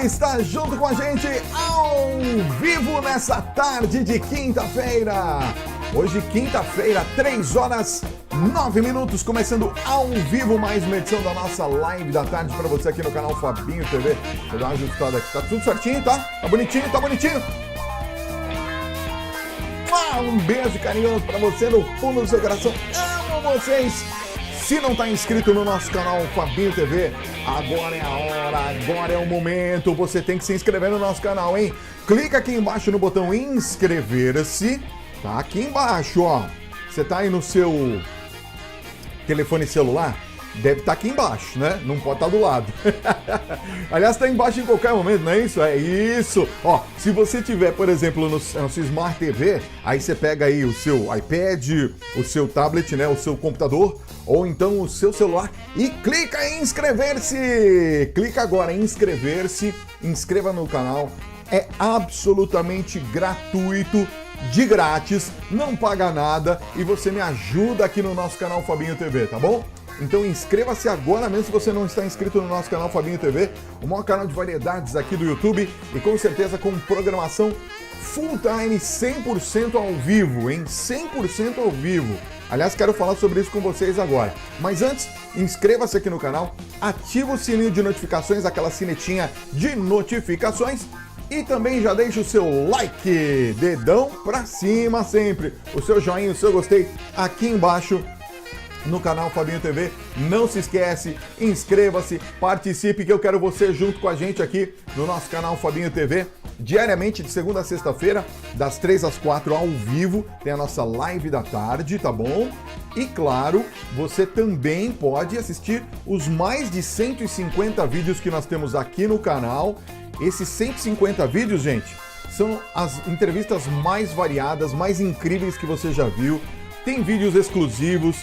está junto com a gente ao vivo nessa tarde de quinta-feira. Hoje, quinta-feira, 3h09, começando ao vivo mais uma edição da nossa live da tarde para você aqui no canal Fabinho TV. Vou dar uma ajustada aqui, tá tudo certinho, tá? Tá bonitinho, tá bonitinho? Um beijo carinhoso para você no fundo do seu coração. Amo vocês! Se não está inscrito no nosso canal Fabinho TV, agora é a hora, agora é o momento. Você tem que se inscrever no nosso canal, hein? Clica aqui embaixo no botão inscrever-se. Tá aqui embaixo, ó. Você tá aí no seu telefone celular? Deve estar aqui embaixo, né? Não pode estar do lado. Aliás, está embaixo em qualquer momento, não é isso? É isso! Ó, se você tiver, por exemplo, no seu Smart TV, aí você pega aí o seu iPad, o seu tablet, né? O seu computador, ou então o seu celular e clica em inscrever-se! Clica agora em inscrever-se, inscreva no canal. É absolutamente gratuito, de grátis, não paga nada e você me ajuda aqui no nosso canal Fabinho TV, tá bom? Então inscreva-se agora mesmo se você não está inscrito no nosso canal Fabinho TV, o maior canal de variedades aqui do YouTube e com certeza com programação full time, 100% ao vivo, hein? 100% ao vivo. Aliás, quero falar sobre isso com vocês agora. Mas antes, inscreva-se aqui no canal, ativa o sininho de notificações, aquela sinetinha de notificações e também já deixa o seu like, dedão pra cima sempre, o seu joinha, o seu gostei aqui embaixo no canal Fabinho TV. Não se esquece, inscreva-se, participe que eu quero você junto com a gente aqui no nosso canal Fabinho TV, diariamente de segunda a sexta-feira, das 3 às 4 ao vivo, tem a nossa live da tarde, tá bom? E claro, você também pode assistir os mais de 150 vídeos que nós temos aqui no canal. Esses 150 vídeos, gente, são as entrevistas mais variadas, mais incríveis que você já viu. Tem vídeos exclusivos,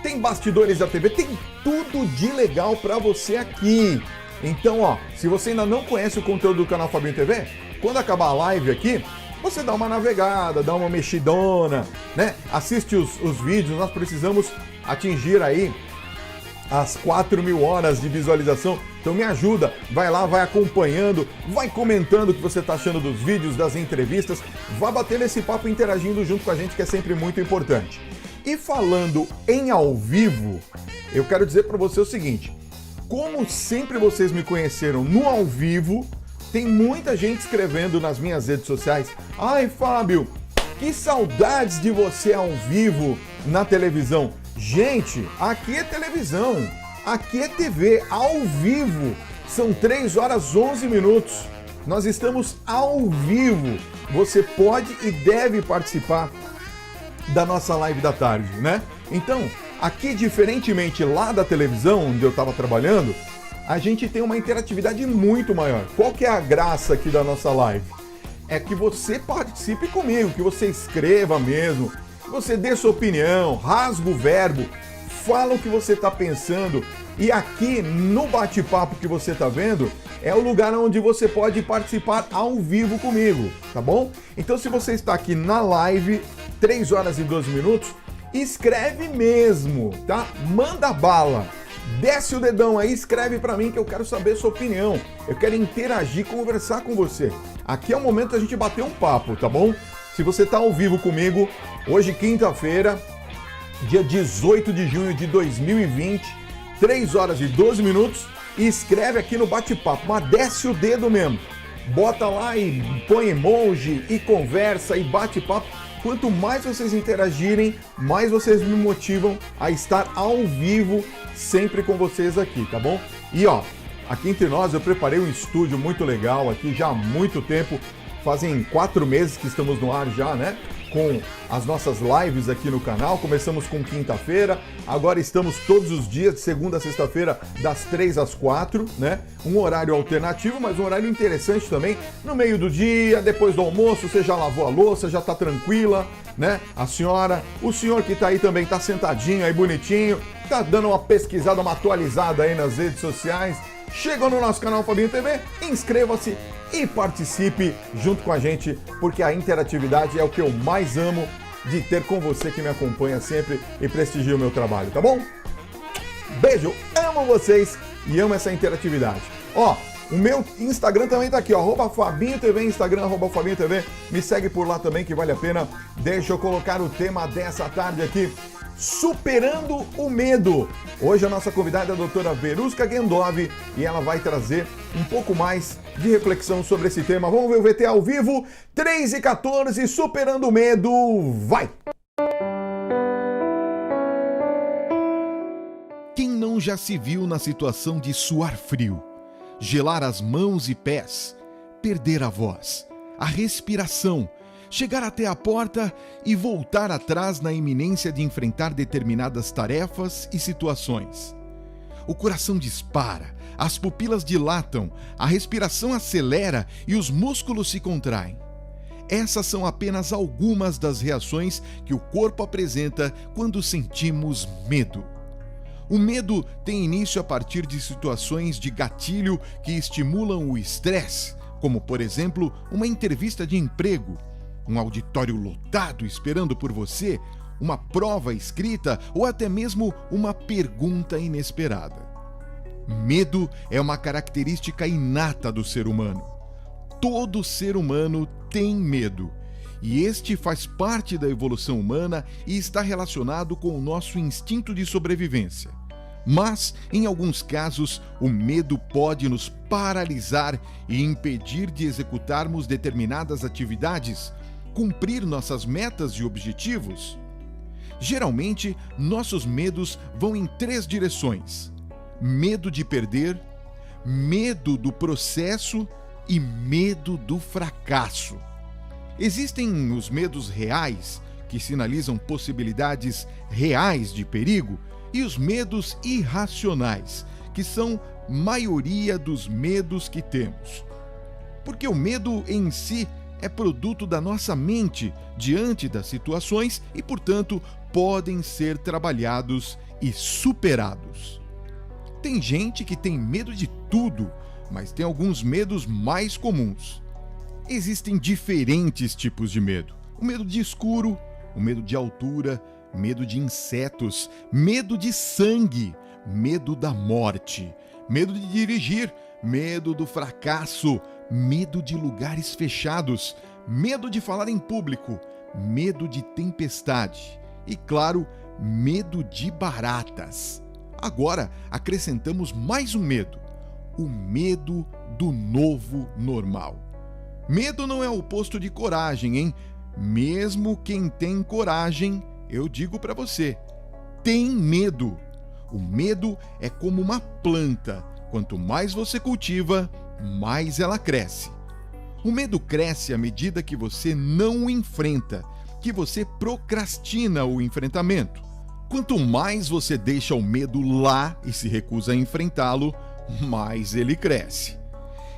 tem bastidores da TV, tem tudo de legal para você aqui. Então, ó, se você ainda não conhece o conteúdo do canal Fabinho TV, quando acabar a live aqui, você dá uma navegada, dá uma mexidona, né? Assiste os vídeos, nós precisamos atingir aí as 4.000 horas de visualização. Então me ajuda, vai lá, vai acompanhando, vai comentando o que você está achando dos vídeos, das entrevistas, vai batendo esse papo, interagindo junto com a gente, que é sempre muito importante. E falando em ao vivo, eu quero dizer para você o seguinte: como sempre vocês me conheceram no ao vivo, tem muita gente escrevendo nas minhas redes sociais: ai, Fábio, que saudades de você ao vivo na televisão. Gente, aqui é televisão, aqui é TV, ao vivo. São 3h11. Nós estamos ao vivo. Você pode e deve participar da nossa live da tarde, né? Então, aqui, diferentemente lá da televisão, onde eu estava trabalhando, a gente tem uma interatividade muito maior. Qual que é a graça aqui da nossa live? É que você participe comigo, que você escreva mesmo, que você dê sua opinião, rasga o verbo, fala o que você está pensando. E aqui no bate-papo que você está vendo, é o lugar onde você pode participar ao vivo comigo, tá bom? Então, se você está aqui na live, 3h12, escreve mesmo, tá? Manda bala, desce o dedão aí, escreve pra mim que eu quero saber a sua opinião, eu quero interagir, conversar com você. Aqui é o momento da gente bater um papo, tá bom? Se você tá ao vivo comigo, hoje quinta-feira, dia 18 de junho de 2020, 3h12, escreve aqui no bate-papo, mas desce o dedo mesmo. Bota lá e põe emoji e conversa e bate papo. Quanto mais vocês interagirem, mais vocês me motivam a estar ao vivo sempre com vocês aqui, tá bom? E ó, aqui entre nós eu preparei um estúdio muito legal aqui já há muito tempo. Fazem 4 meses que estamos no ar já, né? Com as nossas lives aqui no canal. Começamos com quinta-feira, agora estamos todos os dias, de segunda a sexta-feira, das 3 às 4, né? Um horário alternativo, mas um horário interessante também. No meio do dia, depois do almoço, você já lavou a louça, já tá tranquila, né? A senhora, o senhor que tá aí também tá sentadinho aí, bonitinho, tá dando uma pesquisada, uma atualizada aí nas redes sociais. Chegou no nosso canal Fabinho TV, inscreva-se e participe junto com a gente, porque a interatividade é o que eu mais amo de ter com você que me acompanha sempre e prestigia o meu trabalho, tá bom? Beijo, amo vocês e amo essa interatividade. Ó, O meu Instagram também tá aqui, ó, @FabinhoTV, Instagram, @FabinhoTV. Me segue por lá também, que vale a pena. Deixa eu colocar o tema dessa tarde aqui. Superando o medo. Hoje a nossa convidada é a doutora Verusca Gendov e ela vai trazer um pouco mais de reflexão sobre esse tema. Vamos ver o VT ao vivo, 3h14, Superando o Medo, vai! Quem não já se viu na situação de suar frio, gelar as mãos e pés, perder a voz, a respiração, chegar até a porta e voltar atrás na iminência de enfrentar determinadas tarefas e situações? O coração dispara, as pupilas dilatam, a respiração acelera e os músculos se contraem. Essas são apenas algumas das reações que o corpo apresenta quando sentimos medo. O medo tem início a partir de situações de gatilho que estimulam o estresse, como, por exemplo, uma entrevista de emprego, um auditório lotado esperando por você, uma prova escrita ou até mesmo uma pergunta inesperada. Medo é uma característica inata do ser humano. Todo ser humano tem medo, e este faz parte da evolução humana e está relacionado com o nosso instinto de sobrevivência. Mas, em alguns casos, o medo pode nos paralisar e impedir de executarmos determinadas atividades, cumprir nossas metas e objetivos. Geralmente, nossos medos vão em 3 direções: medo de perder, medo do processo e medo do fracasso. Existem os medos reais, que sinalizam possibilidades reais de perigo, e os medos irracionais, que são maioria dos medos que temos. Porque o medo em si é produto da nossa mente diante das situações e, portanto, podem ser trabalhados e superados. Tem gente que tem medo de tudo, mas tem alguns medos mais comuns. Existem diferentes tipos de medo. O medo de escuro, o medo de altura, medo de insetos, medo de sangue, medo da morte, medo de dirigir, medo do fracasso, medo de lugares fechados, medo de falar em público, medo de tempestade e, claro, medo de baratas. Agora, acrescentamos mais um medo: o medo do novo normal. Medo não é o oposto de coragem, hein? Mesmo quem tem coragem, eu digo para você, tem medo. O medo é como uma planta. Quanto mais você cultiva, mais ela cresce. O medo cresce à medida que você não o enfrenta, que você procrastina o enfrentamento. Quanto mais você deixa o medo lá e se recusa a enfrentá-lo, mais ele cresce.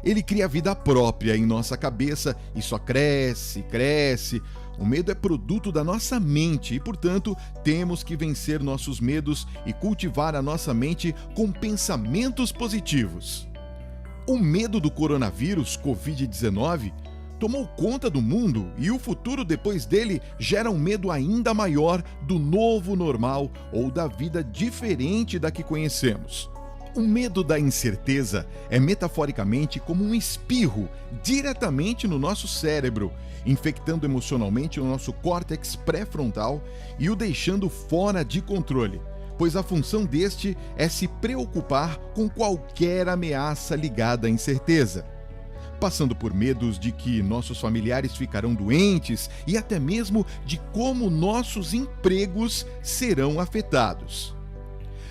Ele cria vida própria em nossa cabeça e só cresce, cresce. O medo é produto da nossa mente e, portanto, temos que vencer nossos medos e cultivar a nossa mente com pensamentos positivos. O medo do coronavírus Covid-19 tomou conta do mundo e o futuro depois dele gera um medo ainda maior do novo normal ou da vida diferente da que conhecemos. O medo da incerteza é metaforicamente como um espirro diretamente no nosso cérebro, infectando emocionalmente o nosso córtex pré-frontal e o deixando fora de controle, pois a função deste é se preocupar com qualquer ameaça ligada à incerteza. Passando por medos de que nossos familiares ficarão doentes e até mesmo de como nossos empregos serão afetados.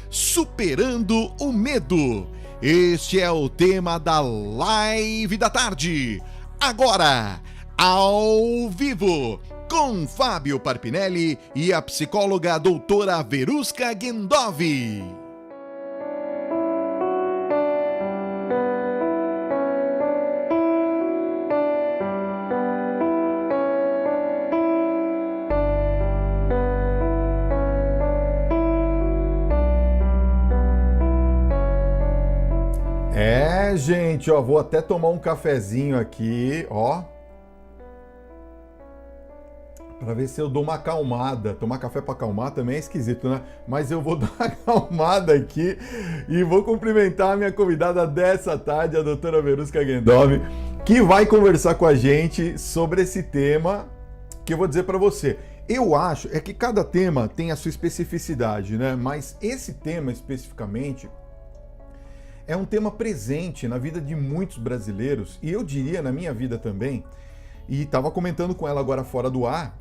Superando o medo. Este é o tema da Live da Tarde. Agora, ao vivo, com Fábio Parpinelli e a psicóloga doutora Verusca Gendov. Gente, ó, vou até tomar um cafezinho aqui, ó. Para ver se eu dou uma acalmada. Tomar café para acalmar também é esquisito, né? Mas eu vou dar uma acalmada aqui e vou cumprimentar a minha convidada dessa tarde, a doutora Verusca Gendov, que vai conversar com a gente sobre esse tema que eu vou dizer para você. Eu acho é que cada tema tem a sua especificidade, né? Mas esse tema especificamente é um tema presente na vida de muitos brasileiros e eu diria na minha vida também. E estava comentando com ela agora fora do ar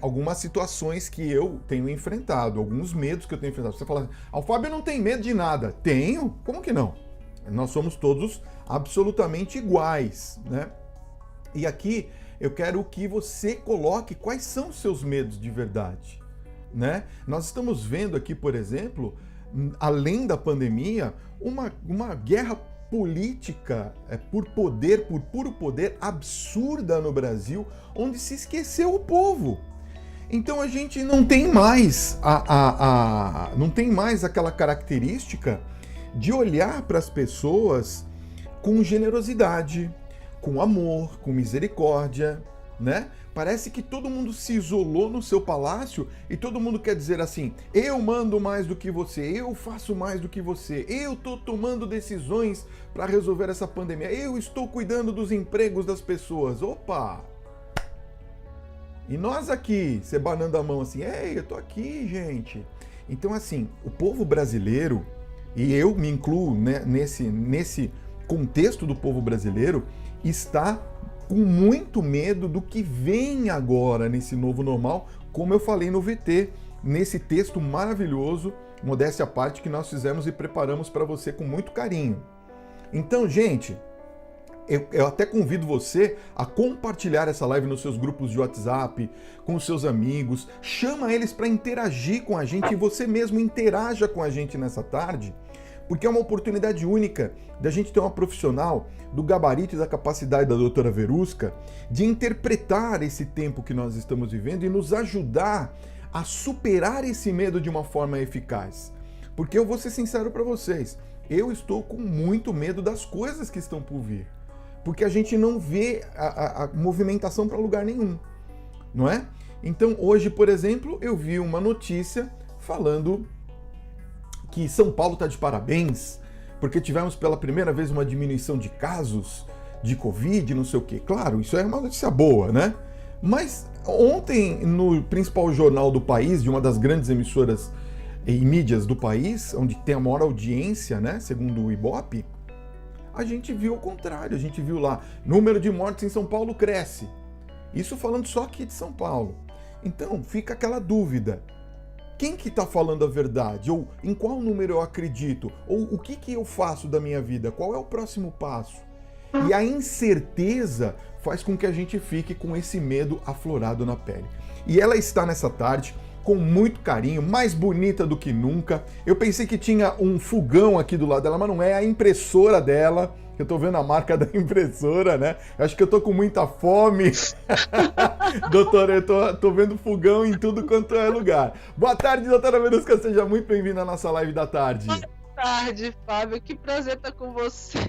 algumas situações que eu tenho enfrentado, alguns medos que eu tenho enfrentado. Você fala assim, o Fábio não tem medo de nada. Tenho? Como que não? Nós somos todos absolutamente iguais, né? E aqui eu quero que você coloque quais são os seus medos de verdade, né? Nós estamos vendo aqui, por exemplo, além da pandemia, uma guerra política por poder, por puro poder, absurda no Brasil, onde se esqueceu o povo. Então a gente não tem mais não tem mais aquela característica de olhar para as pessoas com generosidade, com amor, com misericórdia, né? Parece que todo mundo se isolou no seu palácio e todo mundo quer dizer assim, eu mando mais do que você, eu faço mais do que você, eu estou tomando decisões para resolver essa pandemia, eu estou cuidando dos empregos das pessoas. Opa! E nós aqui, você banando a mão assim, ei, eu tô aqui, gente. Então assim, o povo brasileiro, e eu me incluo, né, nesse contexto do povo brasileiro, está com muito medo do que vem agora nesse novo normal, como eu falei no VT, nesse texto maravilhoso, modéstia à parte, que nós fizemos e preparamos para você com muito carinho. Então, gente, eu até convido você a compartilhar essa live nos seus grupos de WhatsApp, com os seus amigos, chama eles para interagir com a gente e você mesmo interaja com a gente nessa tarde, porque é uma oportunidade única da gente ter uma profissional do gabarito e da capacidade da doutora Verusca de interpretar esse tempo que nós estamos vivendo e nos ajudar a superar esse medo de uma forma eficaz. Porque eu vou ser sincero para vocês, eu estou com muito medo das coisas que estão por vir, porque a gente não vê a movimentação para lugar nenhum, não é? Então hoje, por exemplo, eu vi uma notícia falando que São Paulo está de parabéns, porque tivemos pela primeira vez uma diminuição de casos de Covid, não sei o quê. Claro, isso é uma notícia boa, né? Mas ontem, no principal jornal do país, de uma das grandes emissoras e mídias do país, onde tem a maior audiência, né, segundo o Ibope, a gente viu o contrário, a gente viu lá, número de mortes em São Paulo cresce. Isso falando só aqui de São Paulo. Então, fica aquela dúvida. Quem que está falando a verdade? Ou em qual número eu acredito? Ou o que eu faço da minha vida? Qual é o próximo passo? E a incerteza faz com que a gente fique com esse medo aflorado na pele. E ela está nessa tarde com muito carinho, mais bonita do que nunca. Eu pensei que tinha um fogão aqui do lado dela, mas não é, a impressora dela. Eu tô vendo a marca da impressora, né? Acho que eu tô com muita fome. Doutora, eu tô vendo fogão em tudo quanto é lugar. Boa tarde, doutora Verusca, seja muito bem-vinda à nossa live da tarde. Boa tarde, Fábio. Que prazer estar com vocês.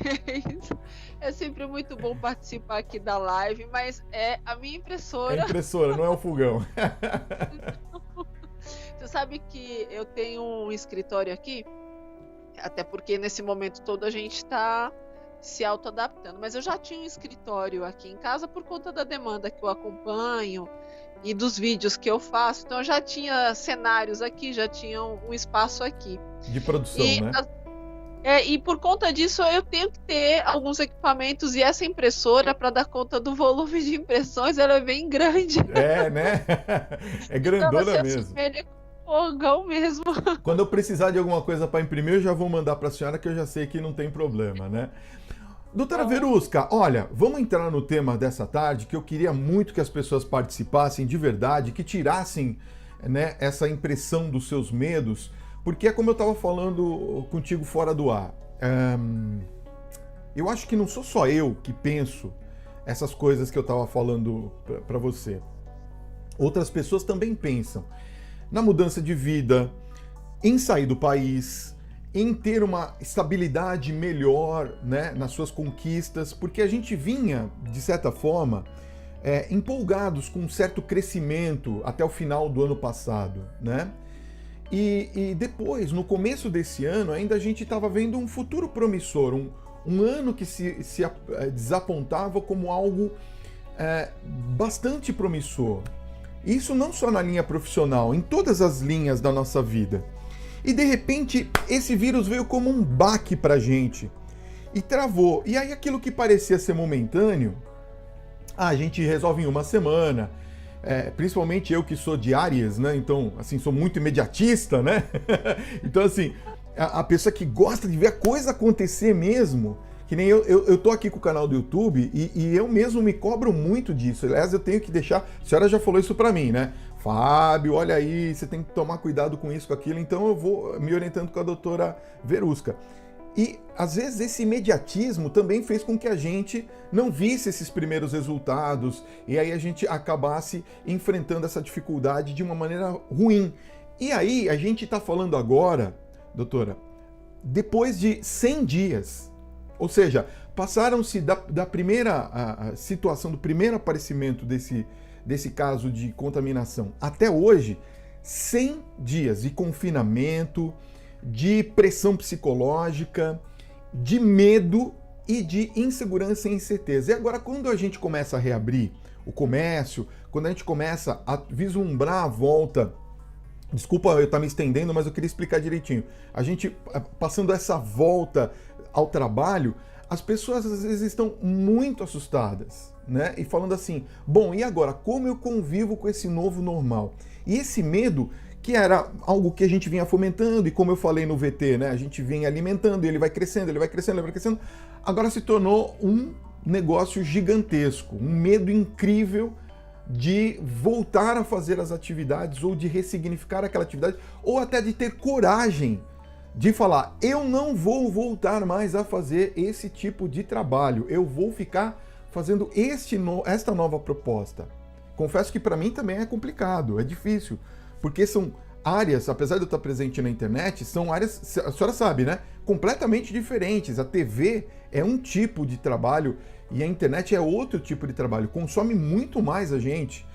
É sempre muito bom participar aqui da live, mas é a minha impressora. É a impressora, não é o fogão. Você sabe que eu tenho um escritório aqui, até porque nesse momento todo a gente está se auto-adaptando, mas eu já tinha um escritório aqui em casa por conta da demanda que eu acompanho e dos vídeos que eu faço, então eu já tinha cenários aqui, já tinha um espaço aqui. De produção, né? E por conta disso eu tenho que ter alguns equipamentos e essa impressora, para dar conta do volume de impressões, ela é bem grande. É, né? É grandona então, mesmo. Fogão mesmo. Quando eu precisar de alguma coisa para imprimir, eu já vou mandar para a senhora, que eu já sei que não tem problema, né? Doutora Verusca, olha, vamos entrar no tema dessa tarde, que eu queria muito que as pessoas participassem de verdade, que tirassem, né, essa impressão dos seus medos, porque é como eu estava falando contigo fora do ar. Eu acho que não sou só eu que penso essas coisas que eu estava falando para você. Outras pessoas também pensam na mudança de vida, em sair do país, em ter uma estabilidade melhor, né, nas suas conquistas, porque a gente vinha, de certa forma, empolgados com um certo crescimento até o final do ano passado, né? E depois, no começo desse ano, ainda a gente estava vendo um futuro promissor, um ano que se desapontava como algo bastante promissor. Isso não só na linha profissional, em todas as linhas da nossa vida. E de repente, esse vírus veio como um baque pra gente e travou. E aí aquilo que parecia ser momentâneo, a gente resolve em uma semana. Principalmente eu que sou de Áries, né? Então, assim, sou muito imediatista, né? Então, assim, a pessoa que gosta de ver a coisa acontecer mesmo, que nem eu tô aqui com o canal do YouTube e eu mesmo me cobro muito disso. Aliás, eu tenho que deixar, a senhora já falou isso pra mim, né? Fábio, olha aí, você tem que tomar cuidado com isso, com aquilo, então eu vou me orientando com a doutora Verusca. E, às vezes, esse imediatismo também fez com que a gente não visse esses primeiros resultados e aí a gente acabasse enfrentando essa dificuldade de uma maneira ruim. E aí, a gente está falando agora, doutora, depois de 100 dias, ou seja, passaram-se da primeira situação, do primeiro aparecimento desse caso de contaminação até hoje, 100 dias de confinamento, de pressão psicológica, de medo e de insegurança e incerteza. E agora, quando a gente começa a reabrir o comércio, quando a gente começa a vislumbrar a volta, desculpa eu estar me estendendo, mas eu queria explicar direitinho. A gente passando essa volta ao trabalho, as pessoas às vezes estão muito assustadas, né? E falando assim, bom, e agora? Como eu convivo com esse novo normal? E esse medo, que era algo que a gente vinha fomentando, e como eu falei no VT, né, a gente vinha alimentando, e ele vai crescendo, ele vai crescendo, ele vai crescendo, agora se tornou um negócio gigantesco, um medo incrível de voltar a fazer as atividades, ou de ressignificar aquela atividade, ou até de ter coragem de falar, eu não vou voltar mais a fazer esse tipo de trabalho, eu vou ficar fazendo esta nova proposta. Confesso que para mim também é complicado, é difícil, porque são áreas, apesar de eu estar presente na internet, são áreas, a senhora sabe, né? Completamente diferentes. A TV é um tipo de trabalho e a internet é outro tipo de trabalho. Consome muito mais a gente.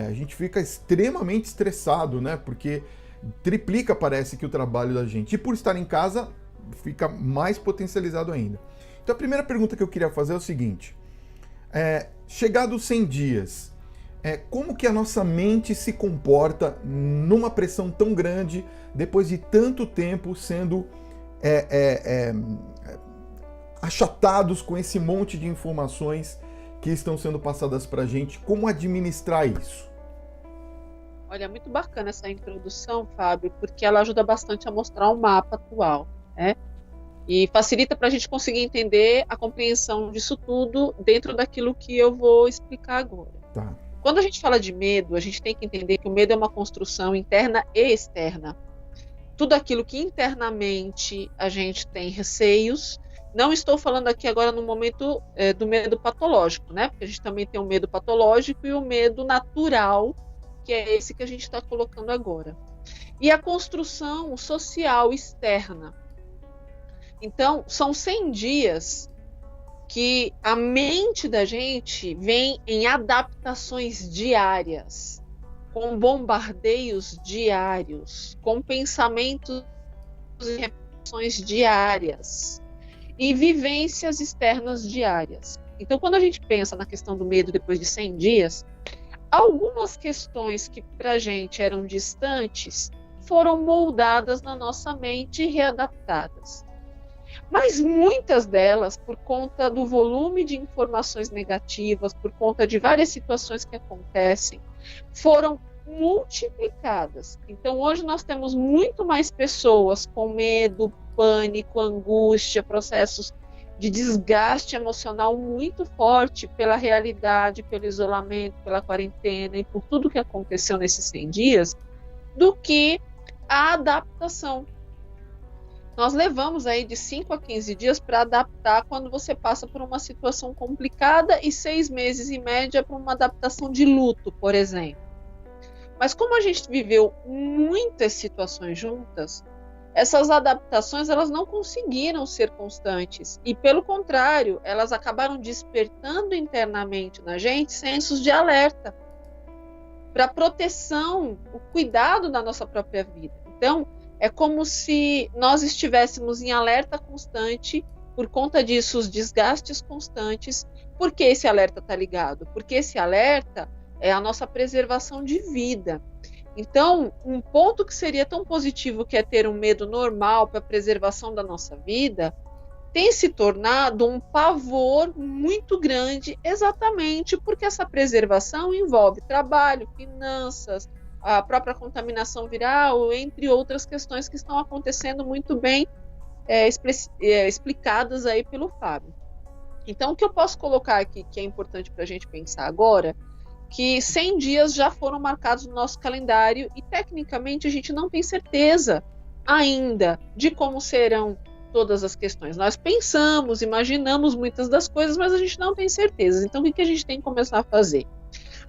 A gente fica extremamente estressado, né? Porque triplica, parece que o trabalho da gente. E por estar em casa, fica mais potencializado ainda. Então a primeira pergunta que eu queria fazer é o seguinte. Chegados 100 dias, como que a nossa mente se comporta numa pressão tão grande, depois de tanto tempo sendo achatados com esse monte de informações que estão sendo passadas para a gente? Como administrar isso? Olha, muito bacana essa introdução, Fábio, porque ela ajuda bastante a mostrar o mapa atual, né? E facilita para a gente conseguir entender a compreensão disso tudo dentro daquilo que eu vou explicar agora. Tá. Quando a gente fala de medo, a gente tem que entender que o medo é uma construção interna e externa. Tudo aquilo que internamente a gente tem receios, não estou falando aqui agora no momento do medo patológico, né? Porque a gente também tem o medo patológico e o medo natural, que é esse que a gente está colocando agora. E a construção social externa. Então, são 100 dias que a mente da gente vem em adaptações diárias, com bombardeios diários, com pensamentos e reflexões diárias e vivências externas diárias. Então, quando a gente pensa na questão do medo depois de 100 dias, algumas questões que para a gente eram distantes foram moldadas na nossa mente e readaptadas. Mas muitas delas, por conta do volume de informações negativas, por conta de várias situações que acontecem, foram multiplicadas. Então, hoje nós temos muito mais pessoas com medo, pânico, angústia, processos de desgaste emocional muito forte pela realidade, pelo isolamento, pela quarentena e por tudo que aconteceu nesses 100 dias, do que a adaptação. Nós levamos aí de 5 a 15 dias para adaptar quando você passa por uma situação complicada e 6 meses em média para uma adaptação de luto, por exemplo. Mas como a gente viveu muitas situações juntas, essas adaptações elas não conseguiram ser constantes e, pelo contrário, elas acabaram despertando internamente na gente sensos de alerta para proteção, o cuidado da nossa própria vida. Então, é como se nós estivéssemos em alerta constante, por conta disso, os desgastes constantes. Por que esse alerta está ligado? Porque esse alerta é a nossa preservação de vida. Então, um ponto que seria tão positivo, que é ter um medo normal para a preservação da nossa vida, tem se tornado um pavor muito grande, exatamente porque essa preservação envolve trabalho, finanças, a própria contaminação viral, entre outras questões que estão acontecendo muito bem explicadas aí pelo Fábio. Então, o que eu posso colocar aqui, que é importante para a gente pensar agora, que 100 dias já foram marcados no nosso calendário e, tecnicamente, a gente não tem certeza ainda de como serão todas as questões. Nós pensamos, imaginamos muitas das coisas, mas a gente não tem certeza. Então, o que a gente tem que começar a fazer?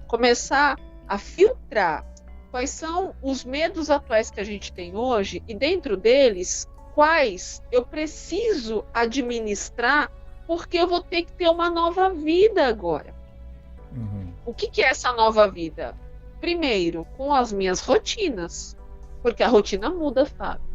Começar a filtrar quais são os medos atuais que a gente tem hoje e, dentro deles, quais eu preciso administrar porque eu vou ter que ter uma nova vida agora. Uhum. O que é essa nova vida? Primeiro, com as minhas rotinas, porque a rotina muda, Fábio.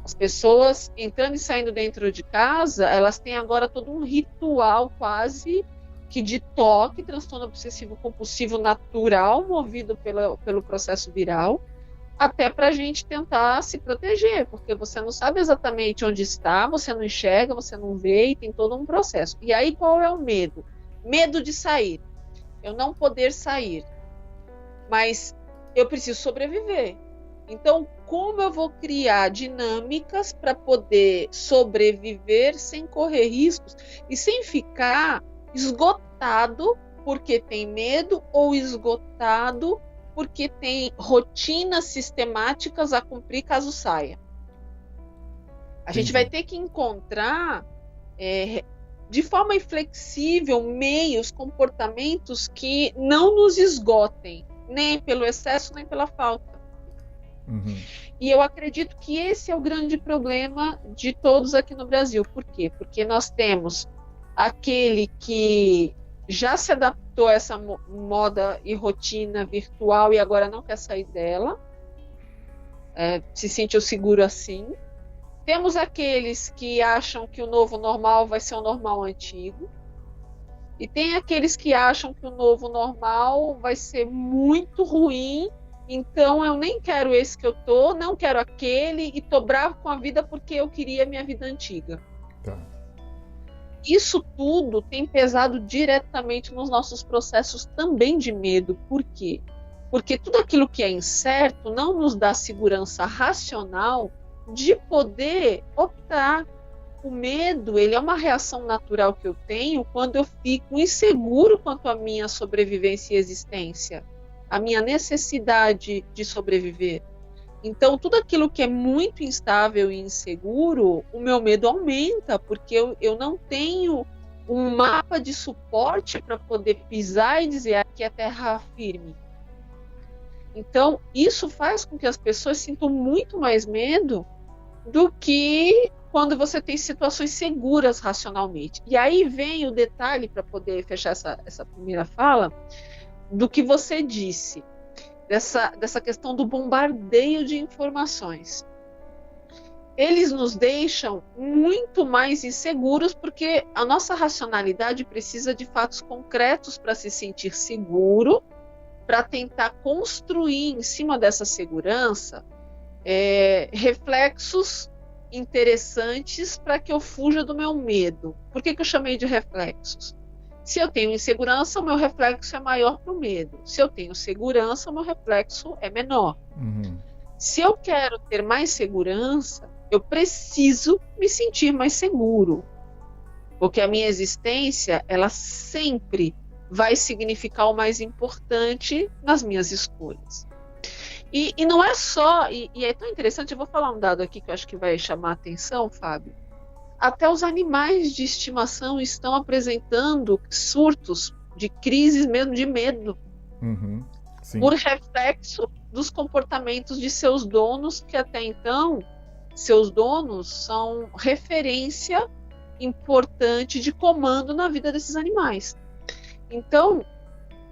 As pessoas entrando e saindo dentro de casa, elas têm agora todo um ritual quase que de toque, transtorno obsessivo compulsivo natural, movido pelo processo viral, até para a gente tentar se proteger, porque você não sabe exatamente onde está, você não enxerga, você não vê, e tem todo um processo. E aí qual é o medo? Medo de sair. Eu não poder sair, mas eu preciso sobreviver. Então, como eu vou criar dinâmicas para poder sobreviver sem correr riscos e sem ficar esgotado porque tem medo ou esgotado porque tem rotinas sistemáticas a cumprir caso saia? A gente vai ter que encontrar de forma inflexível meios, comportamentos que não nos esgotem, nem pelo excesso, nem pela falta. Uhum. E eu acredito que esse é o grande problema de todos aqui no Brasil. Por quê? Porque nós temos aquele que já se adaptou a essa moda e rotina virtual e agora não quer sair dela, se sentiu seguro assim. Temos aqueles que acham que o novo normal vai ser o normal antigo. E tem aqueles que acham que o novo normal vai ser muito ruim, então eu nem quero esse que eu tô, não quero aquele, e tô bravo com a vida porque eu queria minha vida antiga. Tá. Isso tudo tem pesado diretamente nos nossos processos também de medo. Por quê? Porque tudo aquilo que é incerto não nos dá segurança racional de poder optar. O medo, ele é uma reação natural que eu tenho quando eu fico inseguro quanto à minha sobrevivência e existência, a minha necessidade de sobreviver. Então, tudo aquilo que é muito instável e inseguro, o meu medo aumenta, porque eu não tenho um mapa de suporte para poder pisar e dizer aqui é terra firme. Então, isso faz com que as pessoas sintam muito mais medo do que quando você tem situações seguras racionalmente. E aí vem o detalhe, para poder fechar essa primeira fala, do que você disse, dessa questão do bombardeio de informações. Eles nos deixam muito mais inseguros, porque a nossa racionalidade precisa de fatos concretos para se sentir seguro, para tentar construir em cima dessa segurança reflexos interessantes para que eu fuja do meu medo. Por que eu chamei de reflexos? Se eu tenho insegurança, o meu reflexo é maior para o medo. Se eu tenho segurança, o meu reflexo é menor. Uhum. Se eu quero ter mais segurança, eu preciso me sentir mais seguro. Porque a minha existência, ela sempre vai significar o mais importante nas minhas escolhas. E não é só, e é tão interessante, eu vou falar um dado aqui que eu acho que vai chamar a atenção, Fábio. Até os animais de estimação estão apresentando surtos de crises mesmo de medo, Uhum. Sim. por reflexo dos comportamentos de seus donos, que até então seus donos são referência importante de comando na vida desses animais. Então,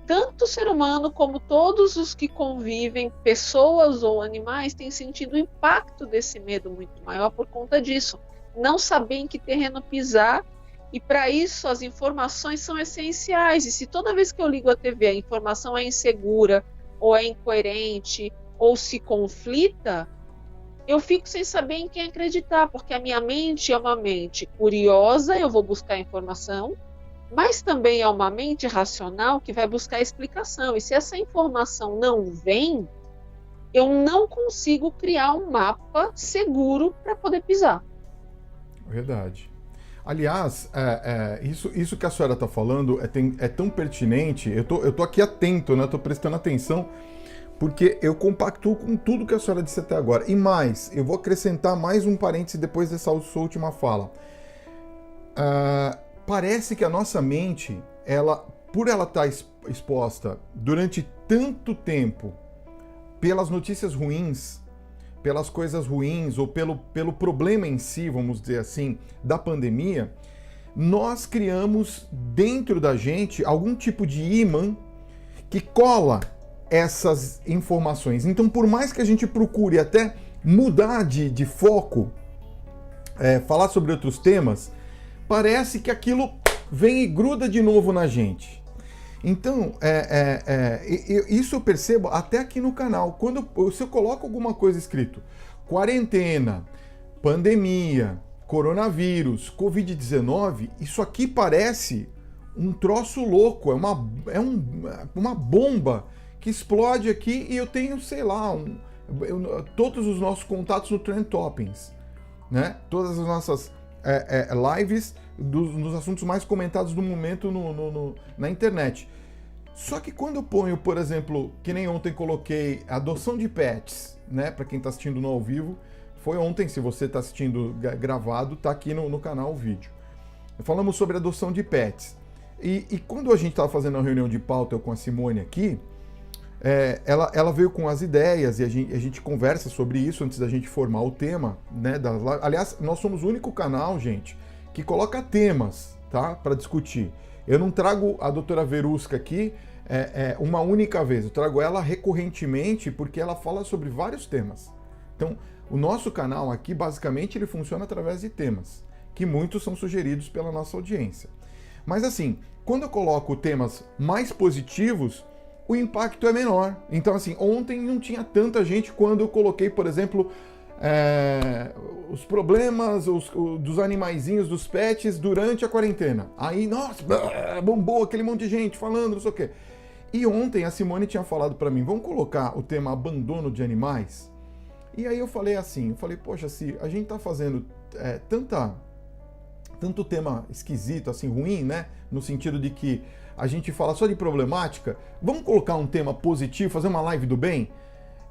tanto o ser humano como todos os que convivem, pessoas ou animais, têm sentido o impacto desse medo muito maior por conta disso. Não saber em que terreno pisar, e para isso as informações são essenciais. E se toda vez que eu ligo a TV a informação é insegura, ou é incoerente, ou se conflita, eu fico sem saber em quem acreditar, porque a minha mente é uma mente curiosa, eu vou buscar informação, mas também é uma mente racional que vai buscar explicação. E se essa informação não vem, eu não consigo criar um mapa seguro para poder pisar. Verdade. Aliás, isso que a senhora está falando é tão pertinente. Eu tô aqui atento, né? Estou prestando atenção, porque eu compactuo com tudo que a senhora disse até agora. E mais, eu vou acrescentar mais um parêntese depois dessa sua última fala. Parece que a nossa mente, por ela estar exposta durante tanto tempo pelas notícias ruins, pelas coisas ruins ou pelo problema em si, vamos dizer assim, da pandemia, nós criamos dentro da gente algum tipo de ímã que cola essas informações. Então, por mais que a gente procure até mudar de foco, falar sobre outros temas, parece que aquilo vem e gruda de novo na gente. Então, isso eu percebo até aqui no canal. Se eu coloco alguma coisa escrito, quarentena, pandemia, coronavírus, Covid-19, isso aqui parece um troço louco, é uma bomba que explode aqui e eu tenho, sei lá, todos os nossos contatos no Trend Toppings, né? Todas as nossas lives nos assuntos mais comentados do momento na internet. Só que quando eu ponho, por exemplo, que nem ontem coloquei adoção de pets, né? Para quem está assistindo no ao vivo, foi ontem, se você está assistindo gravado, tá aqui no canal o vídeo. Falamos sobre adoção de pets. E quando a gente estava fazendo a reunião de pauta com a Simone aqui, ela veio com as ideias e a gente conversa sobre isso antes da gente formar o tema, né? Aliás, nós somos o único canal, gente, que coloca temas, tá? Para discutir. Eu não trago a doutora Verusca aqui uma única vez, eu trago ela recorrentemente porque ela fala sobre vários temas. Então, o nosso canal aqui, basicamente, ele funciona através de temas, que muitos são sugeridos pela nossa audiência. Mas assim, quando eu coloco temas mais positivos, o impacto é menor. Então, assim, ontem não tinha tanta gente quando eu coloquei, por exemplo, os problemas dos animaizinhos, dos pets durante a quarentena. Aí, nossa, bombou aquele monte de gente falando, não sei o quê. E ontem a Simone tinha falado para mim, vamos colocar o tema abandono de animais? E aí eu falei assim, poxa, se a gente tá fazendo tanto tema esquisito, assim, ruim, né? No sentido de que a gente fala só de problemática, vamos colocar um tema positivo, fazer uma live do bem?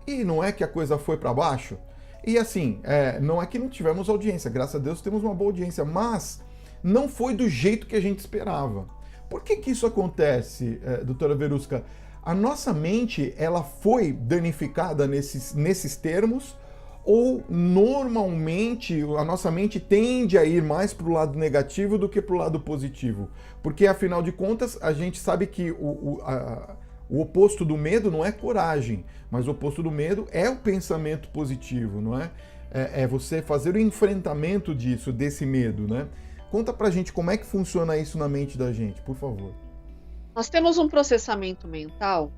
E não é que a coisa foi para baixo? E assim, não é que não tivemos audiência, graças a Deus temos uma boa audiência, mas não foi do jeito que a gente esperava. Por que isso acontece, doutora Verusca? A nossa mente, ela foi danificada nesses termos, ou normalmente a nossa mente tende a ir mais para o lado negativo do que para o lado positivo? Porque, afinal de contas, a gente sabe que o oposto do medo não é coragem, mas o oposto do medo é o pensamento positivo, não é? É você fazer o enfrentamento desse medo, né? Conta pra gente como é que funciona isso na mente da gente, por favor. Nós temos um processamento mental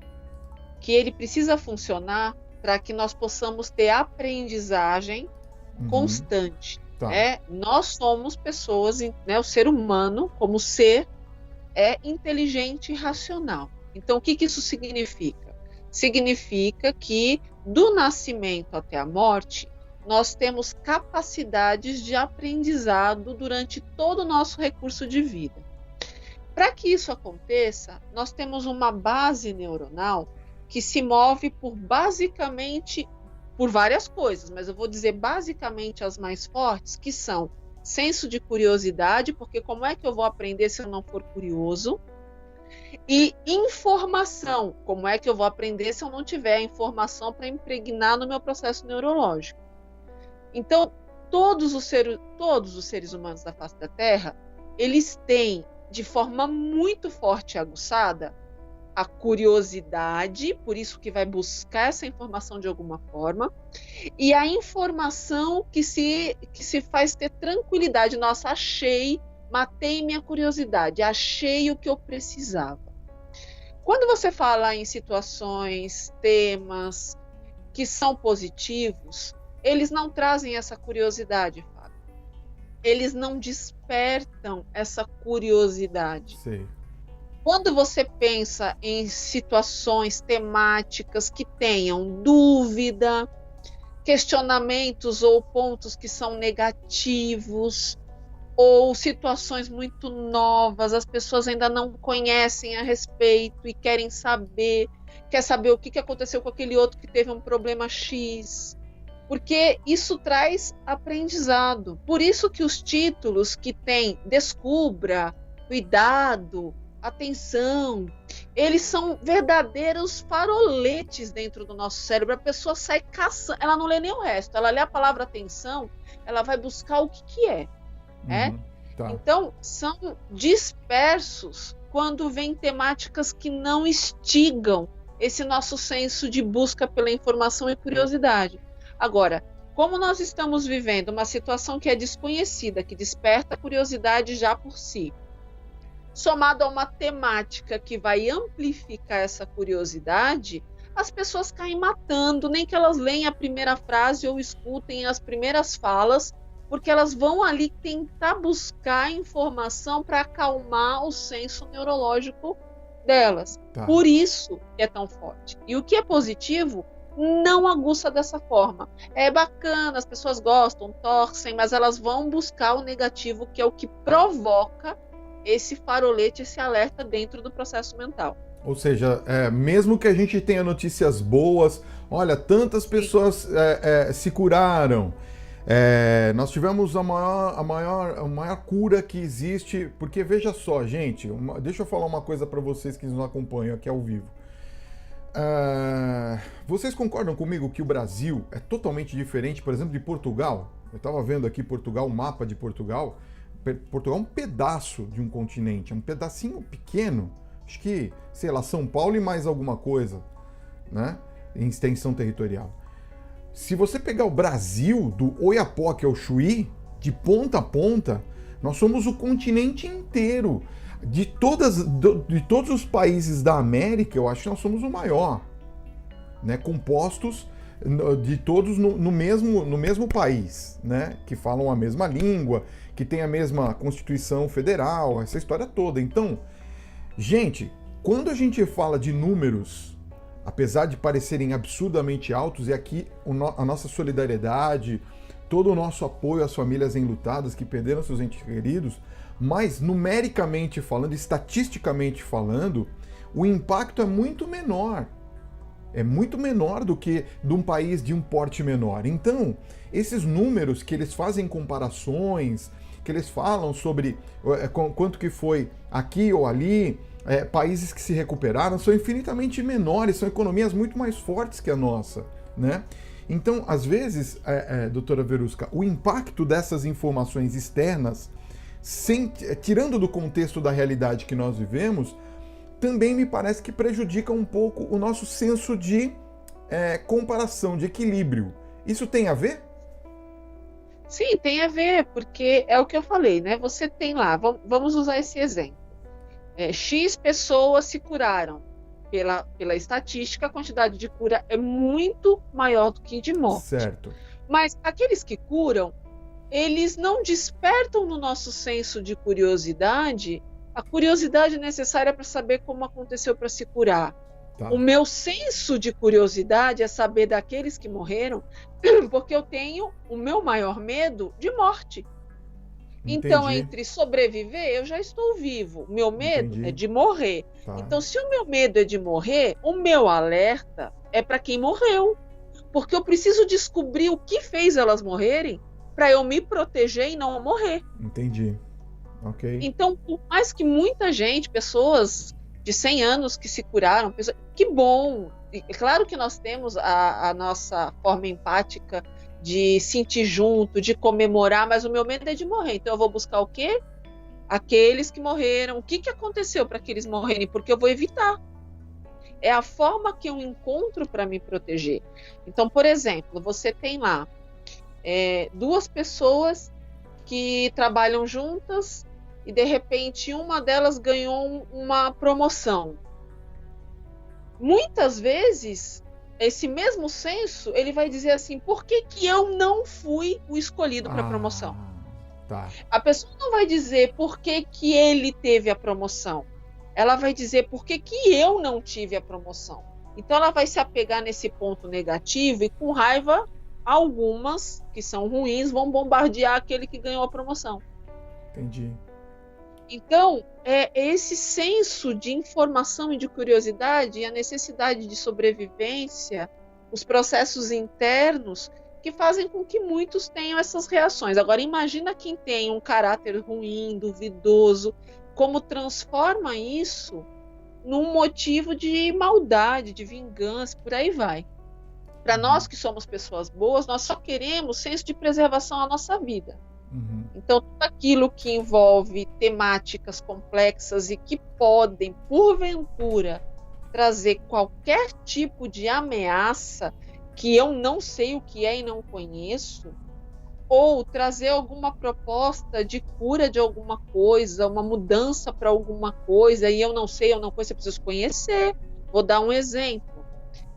que ele precisa funcionar para que nós possamos ter aprendizagem constante. Tá. Nós somos pessoas, né, o ser humano, como ser, é inteligente e racional. Então, o que isso significa? Significa que, do nascimento até a morte, nós temos capacidades de aprendizado durante todo o nosso recurso de vida. Para que isso aconteça, nós temos uma base neuronal que se move por várias coisas, mas eu vou dizer basicamente as mais fortes, que são senso de curiosidade, porque como é que eu vou aprender se eu não for curioso? E informação, como é que eu vou aprender se eu não tiver a informação para impregnar no meu processo neurológico? Então, todos os seres humanos da face da Terra, eles têm, de forma muito forte e aguçada, a curiosidade, por isso que vai buscar essa informação de alguma forma, e a informação que se faz ter tranquilidade. Nossa, matei minha curiosidade, achei o que eu precisava. Quando você fala em situações, temas que são positivos, eles não trazem essa curiosidade, Fábio. Eles não despertam essa curiosidade. Sim. Quando você pensa em situações temáticas que tenham dúvida, questionamentos ou pontos que são negativos, ou situações muito novas, as pessoas ainda não conhecem a respeito e quer saber o que aconteceu com aquele outro que teve um problema X, porque isso traz aprendizado. Por isso que os títulos que tem descubra, cuidado, atenção, eles são verdadeiros faroletes dentro do nosso cérebro. A pessoa sai caçando, ela não lê nem o resto, ela lê a palavra atenção, ela vai buscar o que é. Tá. Então, são dispersos quando vem temáticas que não instigam esse nosso senso de busca pela informação e curiosidade. Agora, como nós estamos vivendo uma situação que é desconhecida, que desperta a curiosidade já por si, somado a uma temática que vai amplificar essa curiosidade, as pessoas caem matando, nem que elas leem a primeira frase ou escutem as primeiras falas, porque elas vão ali tentar buscar informação para acalmar o senso neurológico delas. Tá. Por isso é tão forte. E o que é positivo não aguça dessa forma. É bacana, as pessoas gostam, torcem, mas elas vão buscar o negativo, que é o que provoca esse farolete, esse alerta dentro do processo mental. Ou seja, mesmo que a gente tenha notícias boas, olha, tantas pessoas se curaram, nós tivemos a maior cura que existe, porque veja só, gente, deixa eu falar uma coisa para vocês que nos acompanham aqui ao vivo. Vocês concordam comigo que o Brasil é totalmente diferente, por exemplo, de Portugal? Eu estava vendo aqui Portugal, o mapa de Portugal. Portugal é um pedaço de um continente, é um pedacinho pequeno, acho que, sei lá, São Paulo e mais alguma coisa, né, em extensão territorial. Se você pegar o Brasil, do Oiapoque ao Chuí, de ponta a ponta, nós somos o continente inteiro. De todos os países da América, eu acho que nós somos o maior, né, compostos de todos no mesmo país, né, que falam a mesma língua, que tem a mesma Constituição Federal, essa história toda. Então, gente, quando a gente fala de números, apesar de parecerem absurdamente altos, e aqui a nossa solidariedade, todo o nosso apoio às famílias enlutadas que perderam seus entes queridos, mas numericamente falando, estatisticamente falando, o impacto é muito menor. É muito menor do que de um país de um porte menor. Então, esses números que eles fazem comparações, que eles falam sobre quanto que foi aqui ou ali, países que se recuperaram, são infinitamente menores, são economias muito mais fortes que a nossa, né? Então, às vezes, doutora Verusca, o impacto dessas informações externas, tirando do contexto da realidade que nós vivemos, também me parece que prejudica um pouco o nosso senso de comparação, de equilíbrio. Isso tem a ver? Sim, tem a ver, porque é o que eu falei, né? Você tem lá, vamos usar esse exemplo. X pessoas se curaram. Pela estatística, a quantidade de cura é muito maior do que de morte. Certo. Mas aqueles que curam, eles não despertam no nosso senso de curiosidade a curiosidade necessária para saber como aconteceu para se curar. Tá. O meu senso de curiosidade é saber daqueles que morreram, porque eu tenho o meu maior medo de morte. Entendi. Então, entre sobreviver, eu já estou vivo. O meu medo é de morrer. Tá. Então, se o meu medo é de morrer, o meu alerta é para quem morreu. Porque eu preciso descobrir o que fez elas morrerem para eu me proteger e não morrer. Entendi. Ok. Então, por mais que muita gente, pessoas de 100 anos que se curaram, que bom! É claro que nós temos a nossa forma empática de sentir junto, de comemorar, mas o meu medo é de morrer. Então eu vou buscar o quê? Aqueles que morreram. O que aconteceu para que eles morrerem? Porque eu vou evitar. É a forma que eu encontro para me proteger. Então, por exemplo, você tem lá duas pessoas que trabalham juntas e de repente uma delas ganhou uma promoção. Muitas vezes esse mesmo senso ele vai dizer assim: por que eu não fui o escolhido para a promoção? Tá. A pessoa não vai dizer por que ele teve a promoção. Ela vai dizer por que eu não tive a promoção. Então ela vai se apegar nesse ponto negativo e com raiva, algumas que são ruins vão bombardear aquele que ganhou a promoção. Entendi. Então, é esse senso de informação e de curiosidade e a necessidade de sobrevivência, os processos internos que fazem com que muitos tenham essas reações. Agora, imagina quem tem um caráter ruim, duvidoso, como transforma isso num motivo de maldade, de vingança, por aí vai. Para nós que somos pessoas boas, nós só queremos senso de preservação à nossa vida. Uhum. Então, tudo aquilo que envolve temáticas complexas e que podem, porventura, trazer qualquer tipo de ameaça que eu não sei o que é e não conheço, ou trazer alguma proposta de cura de alguma coisa, uma mudança para alguma coisa, e eu não sei, eu não conheço, eu preciso conhecer. Vou dar um exemplo.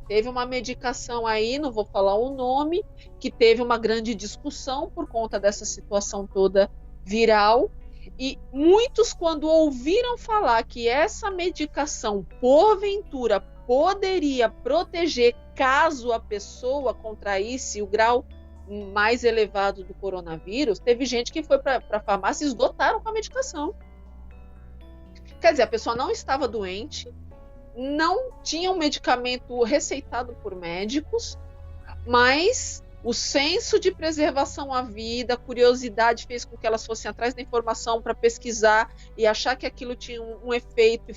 Teve uma medicação aí, não vou falar o nome, que teve uma grande discussão por conta dessa situação toda viral, e muitos, quando ouviram falar que essa medicação, porventura, poderia proteger caso a pessoa contraísse o grau mais elevado do coronavírus, teve gente que foi para a farmácia e esgotaram com a medicação. Quer dizer, a pessoa não estava doente, não tinha um medicamento receitado por médicos, mas o senso de preservação à vida, a curiosidade fez com que elas fossem atrás da informação para pesquisar e achar que aquilo tinha um efeito e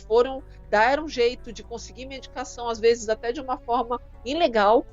dar um jeito de conseguir medicação, às vezes até de uma forma ilegal,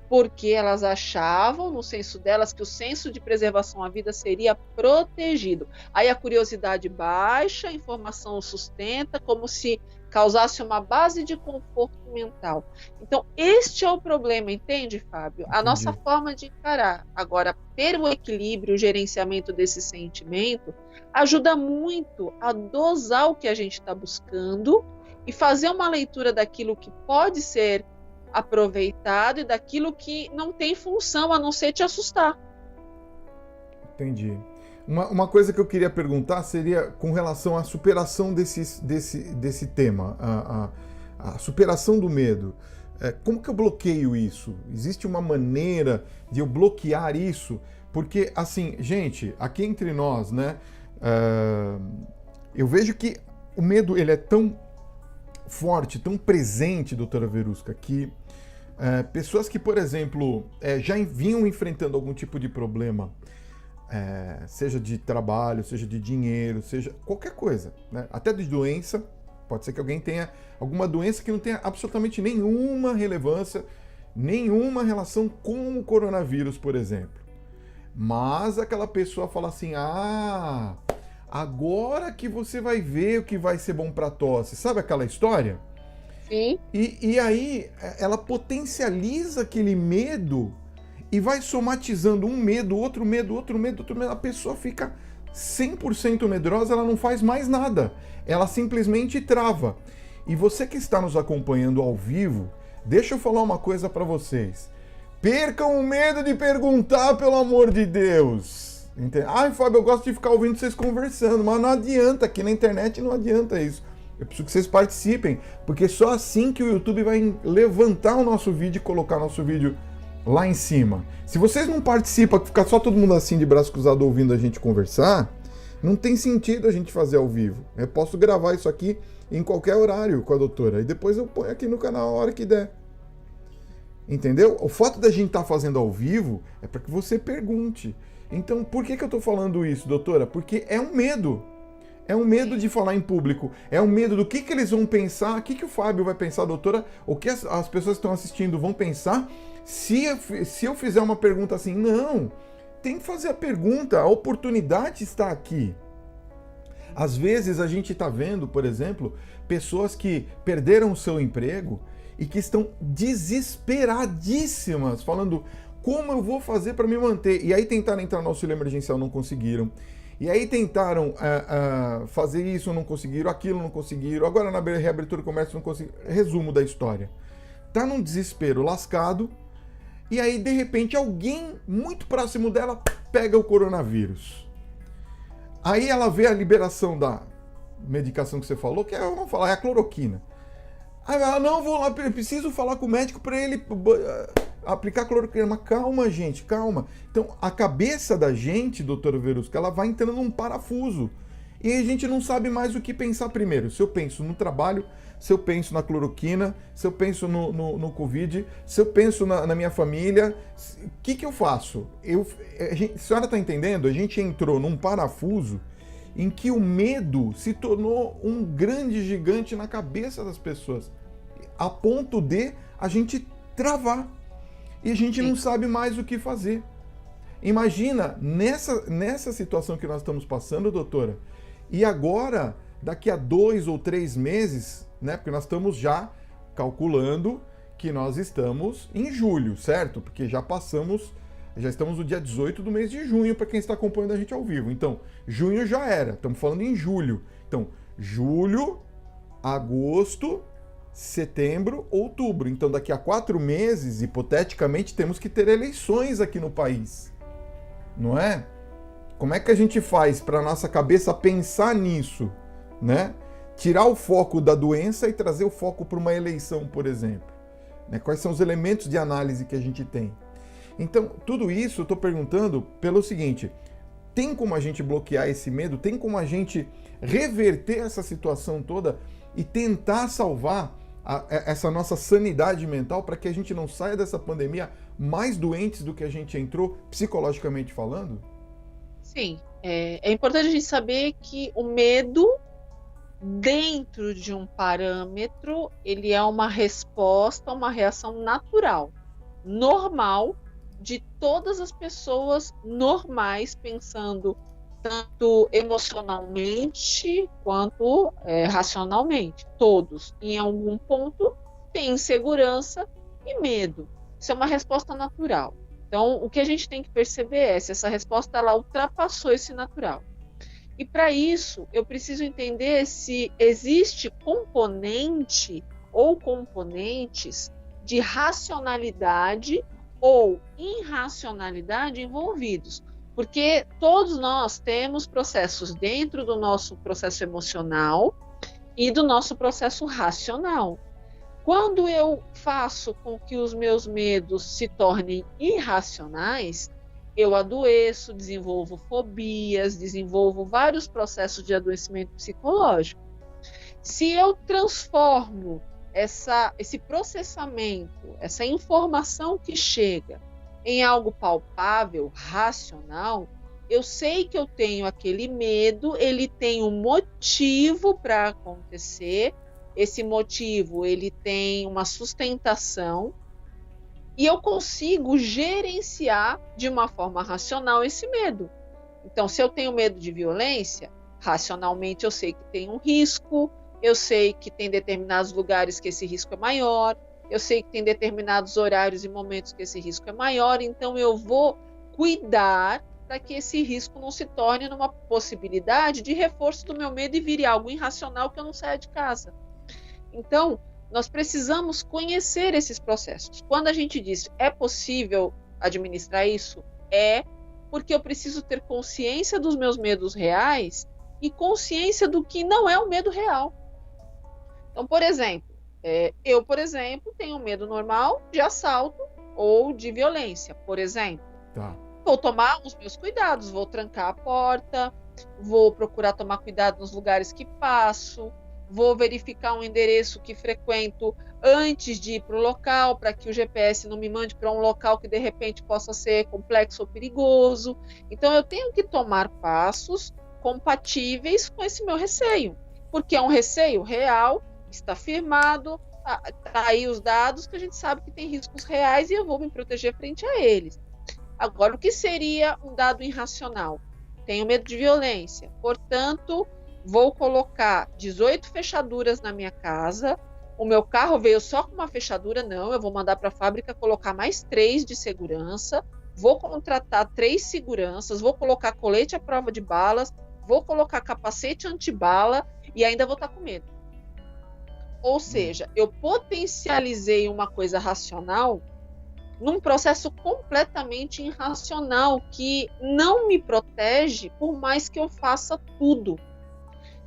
porque elas achavam, no senso delas, que o senso de preservação à vida seria protegido. Aí a curiosidade baixa, a informação sustenta, como se causasse uma base de conforto mental. Então, este é o problema, entende, Fábio? A nossa forma de encarar. Agora, ter o equilíbrio, o gerenciamento desse sentimento, ajuda muito a dosar o que a gente está buscando e fazer uma leitura daquilo que pode ser aproveitado e daquilo que não tem função a não ser te assustar. Entendi. Uma coisa que eu queria perguntar seria com relação à superação desse tema, a superação do medo. Como que eu bloqueio isso? Existe uma maneira de eu bloquear isso? Porque, assim, gente, aqui entre nós, né, eu vejo que o medo ele é tão forte, tão presente, doutora Verusca, que pessoas que, por exemplo, já vinham enfrentando algum tipo de problema, seja de trabalho, seja de dinheiro, seja qualquer coisa, né? Até de doença, pode ser que alguém tenha alguma doença que não tenha absolutamente nenhuma relevância, nenhuma relação com o coronavírus, por exemplo. Mas aquela pessoa fala assim: agora que você vai ver o que vai ser bom para tosse. Sabe aquela história? Sim. E aí ela potencializa aquele medo e vai somatizando um medo, outro medo, outro medo, outro medo. A pessoa fica 100% medrosa, ela não faz mais nada. Ela simplesmente trava. E você que está nos acompanhando ao vivo, deixa eu falar uma coisa para vocês. Percam o medo de perguntar, pelo amor de Deus. Entende? Ai, Fábio, eu gosto de ficar ouvindo vocês conversando, mas não adianta, aqui na internet não adianta isso. Eu preciso que vocês participem, porque só assim que o YouTube vai levantar o nosso vídeo e colocar nosso vídeo lá em cima. Se vocês não participam, ficar só todo mundo assim de braço cruzado ouvindo a gente conversar, não tem sentido a gente fazer ao vivo. Eu posso gravar isso aqui em qualquer horário com a doutora, e depois eu ponho aqui no canal a hora que der. Entendeu? O fato da gente estar fazendo ao vivo é para que você pergunte. Então, por que eu estou falando isso, doutora? Porque é um medo. É um medo de falar em público, é um medo do que eles vão pensar, o que o Fábio vai pensar, doutora, o que as pessoas que estão assistindo vão pensar se eu fizer uma pergunta assim. Não, tem que fazer a pergunta, a oportunidade está aqui. Às vezes a gente está vendo, por exemplo, pessoas que perderam o seu emprego e que estão desesperadíssimas, falando como eu vou fazer para me manter. E aí tentaram entrar no auxílio emergencial, não conseguiram. E aí tentaram fazer isso, não conseguiram, aquilo não conseguiram, agora na reabertura do comércio não conseguiram. Resumo da história. Tá num desespero lascado, e aí de repente alguém muito próximo dela pega o coronavírus. Aí ela vê a liberação da medicação que você falou, que vamos falar, é a cloroquina. Aí ela, não, vou lá, preciso falar com o médico para ele aplicar cloroquina. Mas calma, gente, calma. Então, a cabeça da gente, doutora Verusca, ela vai entrando num parafuso. E a gente não sabe mais o que pensar primeiro. Se eu penso no trabalho, se eu penso na cloroquina, se eu penso no Covid, se eu penso na minha família, o que eu faço? A senhora está entendendo? A gente entrou num parafuso em que o medo se tornou um grande gigante na cabeça das pessoas, a ponto de a gente travar. E a gente não sabe mais o que fazer. Imagina, nessa situação que nós estamos passando, doutora, e agora, daqui a 2 ou 3 meses, né? Porque nós estamos já calculando que nós estamos em julho, certo? Porque já estamos no dia 18 do mês de junho, para quem está acompanhando a gente ao vivo. Então, junho já era, estamos falando em julho. Então, julho, agosto, setembro, outubro. Então, daqui a 4 meses, hipoteticamente, temos que ter eleições aqui no país. Não é? Como é que a gente faz para a nossa cabeça pensar nisso, né? Tirar o foco da doença e trazer o foco para uma eleição, por exemplo. Né? Quais são os elementos de análise que a gente tem? Então, tudo isso eu estou perguntando pelo seguinte: tem como a gente bloquear esse medo? Tem como a gente reverter essa situação toda e tentar salvar essa nossa sanidade mental para que a gente não saia dessa pandemia mais doentes do que a gente entrou, psicologicamente falando? Sim, é importante a gente saber que o medo, dentro de um parâmetro, ele é uma resposta, uma reação natural, normal, de todas as pessoas normais, pensando tanto emocionalmente quanto racionalmente. Todos, em algum ponto, têm insegurança e medo. Isso é uma resposta natural. Então, o que a gente tem que perceber é se essa resposta ela ultrapassou esse natural. E para isso, eu preciso entender se existe componente ou componentes de racionalidade ou irracionalidade envolvidos. Porque todos nós temos processos dentro do nosso processo emocional e do nosso processo racional. Quando eu faço com que os meus medos se tornem irracionais, eu adoeço, desenvolvo fobias, desenvolvo vários processos de adoecimento psicológico. Se eu transformo esse processamento, essa informação que chega em algo palpável, racional, eu sei que eu tenho aquele medo, ele tem um motivo para acontecer, esse motivo ele tem uma sustentação e eu consigo gerenciar de uma forma racional esse medo. Então, se eu tenho medo de violência, racionalmente eu sei que tem um risco, eu sei que tem determinados lugares que esse risco é maior, eu sei que tem determinados horários e momentos que esse risco é maior, então eu vou cuidar para que esse risco não se torne numa possibilidade de reforço do meu medo e vire algo irracional que eu não saia de casa. Então, nós precisamos conhecer esses processos. Quando a gente diz é possível administrar isso, porque eu preciso ter consciência dos meus medos reais e consciência do que não é o medo real. Então, por exemplo, eu tenho medo normal de assalto ou de violência, por exemplo. Tá. Vou tomar os meus cuidados, vou trancar a porta, vou procurar tomar cuidado nos lugares que passo, vou verificar um endereço que frequento antes de ir para o local, para que o GPS não me mande para um local que de repente possa ser complexo ou perigoso. Então eu tenho que tomar passos compatíveis com esse meu receio, porque é um receio real, está firmado, tá aí os dados que a gente sabe que tem riscos reais e eu vou me proteger frente a eles. Agora, o que seria um dado irracional? Tenho medo de violência, portanto, vou colocar 18 fechaduras na minha casa. O meu carro veio só com uma fechadura, não, eu vou mandar para a fábrica colocar mais 3 de segurança, vou contratar 3 seguranças, vou colocar colete à prova de balas, vou colocar capacete antibala e ainda vou estar com medo. Ou seja, eu potencializei uma coisa racional num processo completamente irracional que não me protege por mais que eu faça tudo.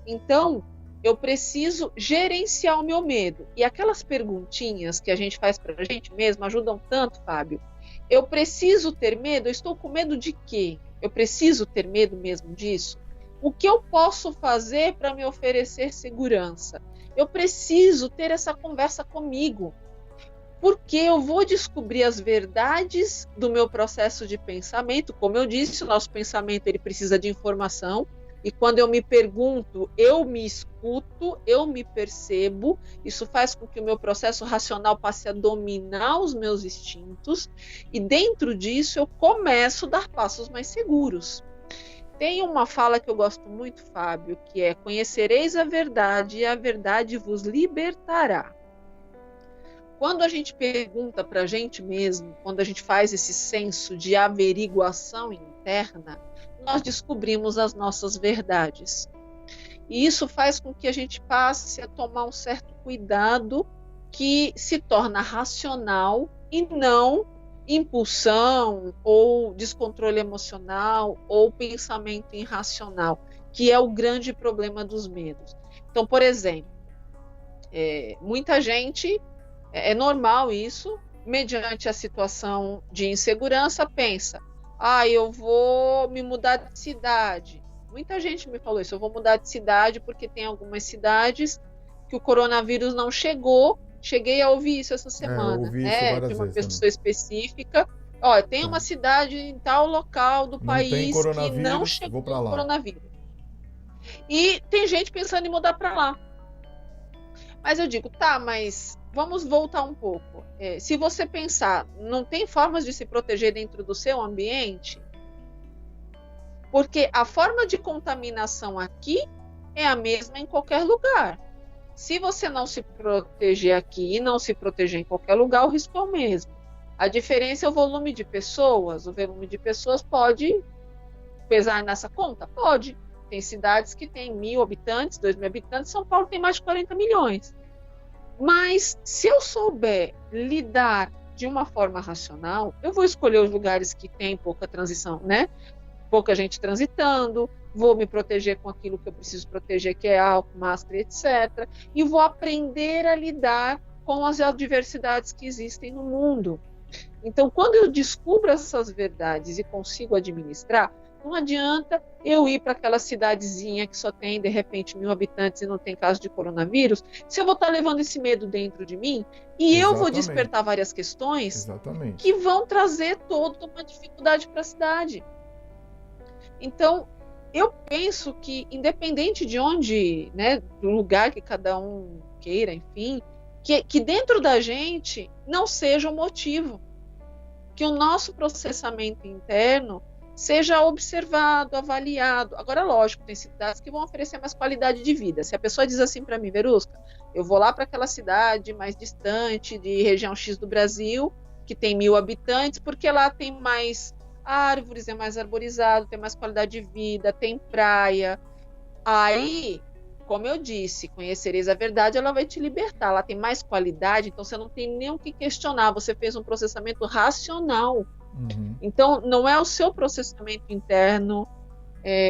Então, eu preciso gerenciar o meu medo. E aquelas perguntinhas que a gente faz para a gente mesmo ajudam tanto, Fábio. Eu preciso ter medo? Eu estou com medo de quê? Eu preciso ter medo mesmo disso? O que eu posso fazer para me oferecer segurança? Eu preciso ter essa conversa comigo. Porque eu vou descobrir as verdades do meu processo de pensamento. Como eu disse, o nosso pensamento ele precisa de informação. E quando eu me pergunto, eu me escuto, eu me percebo, isso faz com que o meu processo racional passe a dominar os meus instintos, e dentro disso eu começo a dar passos mais seguros. Tem uma fala que eu gosto muito, Fábio, que é: conhecereis a verdade e a verdade vos libertará. Quando a gente pergunta para a gente mesmo, quando a gente faz esse senso de averiguação interna, nós descobrimos as nossas verdades. E isso faz com que a gente passe a tomar um certo cuidado que se torna racional e não impulsão ou descontrole emocional ou pensamento irracional, que é o grande problema dos medos. Então, por exemplo, muita gente, é normal isso, mediante a situação de insegurança, pensa: eu vou me mudar de cidade. Muita gente me falou isso: eu vou mudar de cidade porque tem algumas cidades que o coronavírus não chegou. Cheguei a ouvir isso essa semana, ouvi isso várias de uma vezes pessoa específica. Tem uma cidade em tal local do país que não chegou o coronavírus. E tem gente pensando em mudar para lá. Mas eu digo, mas vamos voltar um pouco. Se você pensar, não tem formas de se proteger dentro do seu ambiente? Porque a forma de contaminação aqui é a mesma em qualquer lugar. Se você não se proteger aqui e não se proteger em qualquer lugar, o risco é o mesmo. A diferença é o volume de pessoas. O volume de pessoas pode pesar nessa conta? Pode. Tem cidades que têm 1.000 habitantes, 2.000 habitantes. São Paulo tem mais de 40 milhões. Mas se eu souber lidar de uma forma racional, eu vou escolher os lugares que tem pouca transição, né? Pouca gente transitando, vou me proteger com aquilo que eu preciso proteger, que é álcool, máscara, etc. E vou aprender a lidar com as adversidades que existem no mundo. Então, quando eu descubro essas verdades e consigo administrar, não adianta eu ir para aquela cidadezinha que só tem, de repente, 1.000 habitantes e não tem caso de coronavírus, se eu vou estar levando esse medo dentro de mim, e eu vou despertar várias questões que vão trazer toda uma dificuldade para a cidade. Então, eu penso que, independente de onde, do lugar que cada um queira, enfim, que dentro da gente não seja o motivo, que o nosso processamento interno seja observado, avaliado. Agora, lógico, tem cidades que vão oferecer mais qualidade de vida. Se a pessoa diz assim para mim: Verusca, eu vou lá para aquela cidade mais distante, de região X do Brasil, que tem 1.000 habitantes, porque lá tem mais árvores, é mais arborizado, tem mais qualidade de vida, tem praia. Aí, como eu disse, conhecereis a verdade, ela vai te libertar. Lá tem mais qualidade, então você não tem nem o que questionar. Você fez um processamento racional. Então, não é o seu processamento interno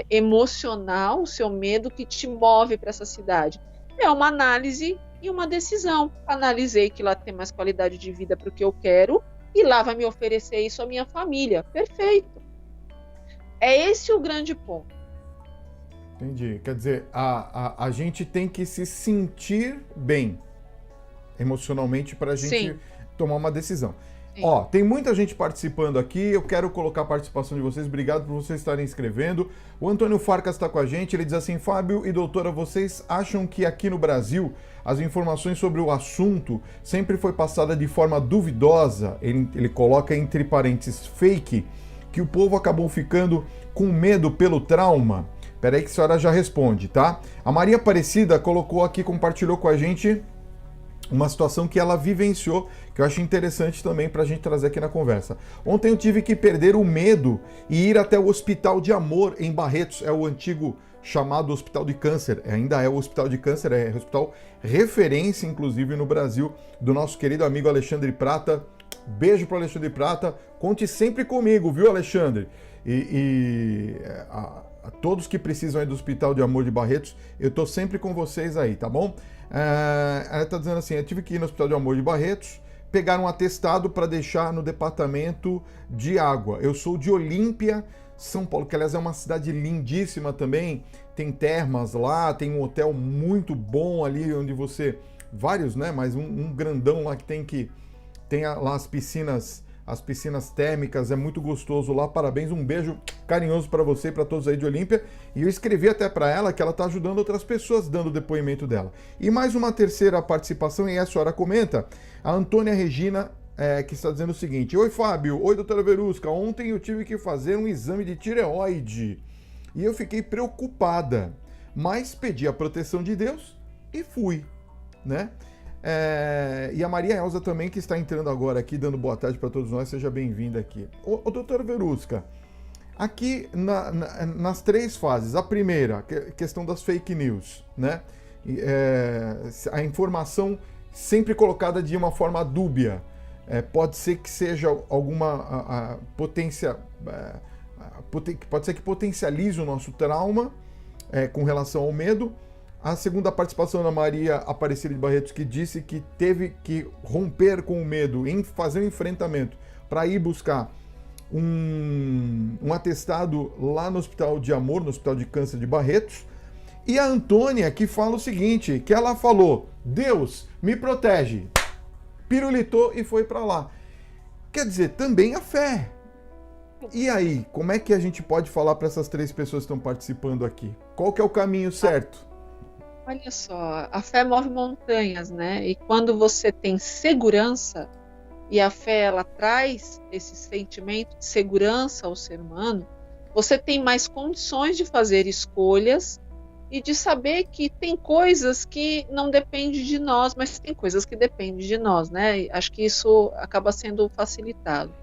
emocional, o seu medo que te move para essa cidade. É uma análise e uma decisão. Analisei que lá tem mais qualidade de vida para o que eu quero, e lá vai me oferecer isso a minha família. Perfeito. É esse o grande ponto. Entendi. Quer dizer, a gente tem que se sentir bem emocionalmente para a gente tomar uma decisão. Ó, tem muita gente participando aqui, eu quero colocar a participação de vocês, obrigado por vocês estarem escrevendo. O Antônio Farcas está com a gente, ele diz assim: Fábio e doutora, vocês acham que aqui no Brasil as informações sobre o assunto sempre foi passada de forma duvidosa? Ele coloca entre parênteses fake, que o povo acabou ficando com medo pelo trauma? Peraí que a senhora já responde, tá? A Maria Aparecida colocou aqui, compartilhou com a gente uma situação que ela vivenciou, que eu acho interessante também para a gente trazer aqui na conversa. Ontem eu tive que perder o medo e ir até o Hospital de Amor em Barretos, é o antigo chamado Hospital de Câncer, ainda é o Hospital de Câncer, é o hospital referência, inclusive, no Brasil, do nosso querido amigo Alexandre Prata. Beijo para o Alexandre Prata, conte sempre comigo, viu, Alexandre? A todos que precisam aí do Hospital de Amor de Barretos, eu tô sempre com vocês aí, tá bom? Ela tá dizendo assim: eu tive que ir no Hospital de Amor de Barretos, pegar um atestado para deixar no departamento de água. Eu sou de Olímpia, São Paulo, que aliás é uma cidade lindíssima também, tem termas lá, tem um hotel muito bom ali, onde você... vários, né? Mas um grandão lá que tem lá as piscinas térmicas, é muito gostoso lá. Parabéns, um beijo carinhoso para você e para todos aí de Olímpia. E eu escrevi até para ela que ela está ajudando outras pessoas dando o depoimento dela. E mais uma terceira participação, e a senhora comenta, a Antônia Regina, que está dizendo o seguinte: oi Fábio, oi doutora Verusca, ontem eu tive que fazer um exame de tireoide e eu fiquei preocupada, mas pedi a proteção de Deus e fui, né? E a Maria Elza também, que está entrando agora aqui, dando boa tarde para todos nós, seja bem-vinda aqui. Ô doutora Verusca, aqui nas três fases, a primeira, questão das fake news, né? A informação sempre colocada de uma forma dúbia, pode ser que seja alguma potência, pode ser que potencialize o nosso trauma com relação ao medo. A segunda participação da Maria Aparecida de Barretos, que disse que teve que romper com o medo, fazer um enfrentamento para ir buscar um atestado lá no Hospital de Amor, no Hospital de Câncer de Barretos. E a Antônia, que fala o seguinte, que ela falou: Deus, me protege. Pirulitou e foi para lá. Quer dizer, também a fé. E aí, como é que a gente pode falar para essas três pessoas que estão participando aqui? Qual que é o caminho certo? Olha só, a fé move montanhas, né? E quando você tem segurança, e a fé ela traz esse sentimento de segurança ao ser humano, você tem mais condições de fazer escolhas e de saber que tem coisas que não dependem de nós, mas tem coisas que dependem de nós, né? Acho que isso acaba sendo facilitado.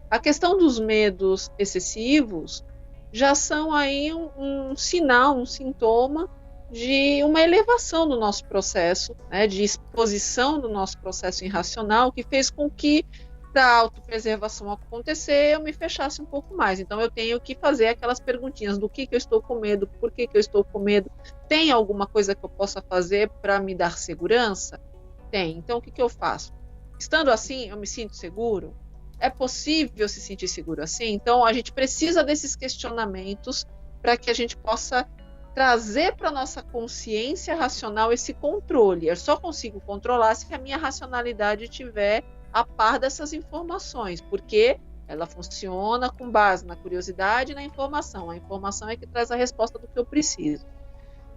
A questão dos medos excessivos já são aí um sinal, um sintoma de uma elevação do nosso processo, né, de exposição do nosso processo irracional, que fez com que, para a autopreservação acontecer, eu me fechasse um pouco mais. Então eu tenho que fazer aquelas perguntinhas: do que eu estou com medo, por que eu estou com medo, tem alguma coisa que eu possa fazer para me dar segurança? Tem. Então o que eu faço? Estando assim, eu me sinto seguro? É possível se sentir seguro assim? Então a gente precisa desses questionamentos para que a gente possa trazer para a nossa consciência racional esse controle. Eu só consigo controlar se a minha racionalidade estiver a par dessas informações, porque ela funciona com base na curiosidade e na informação. A informação é que traz a resposta do que eu preciso.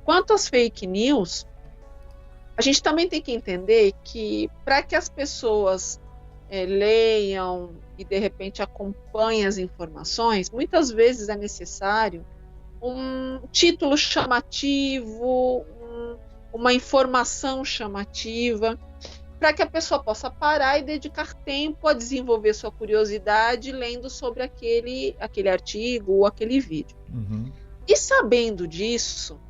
Quanto às fake news, a gente também tem que entender que, para que as pessoas leiam e de repente acompanhem as informações, muitas vezes é necessário um título chamativo, uma informação chamativa, para que a pessoa possa parar e dedicar tempo a desenvolver sua curiosidade lendo sobre aquele artigo ou aquele vídeo. Uhum. E sabendo disso,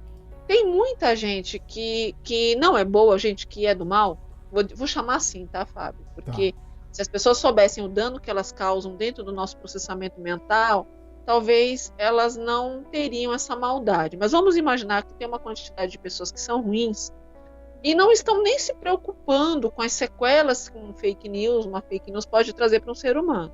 tem muita gente que não é boa, gente que é do mal, vou chamar assim, tá, Fábio? Porque se as pessoas soubessem o dano que elas causam dentro do nosso processamento mental, talvez elas não teriam essa maldade. Mas vamos imaginar que tem uma quantidade de pessoas que são ruins e não estão nem se preocupando com as sequelas que uma fake news pode trazer para um ser humano.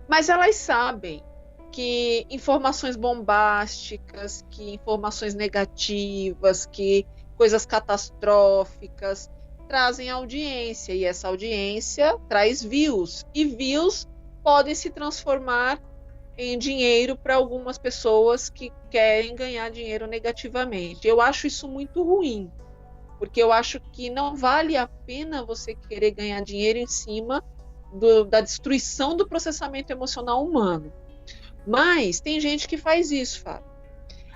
Mas elas sabem que informações bombásticas, que informações negativas, que coisas catastróficas, trazem audiência, e essa audiência traz views, e views podem se transformar em dinheiro para algumas pessoas que querem ganhar dinheiro negativamente. Eu acho isso muito ruim, porque eu acho que não vale a pena você querer ganhar dinheiro em cima da destruição do processamento emocional humano. Mas tem gente que faz isso, Fábio.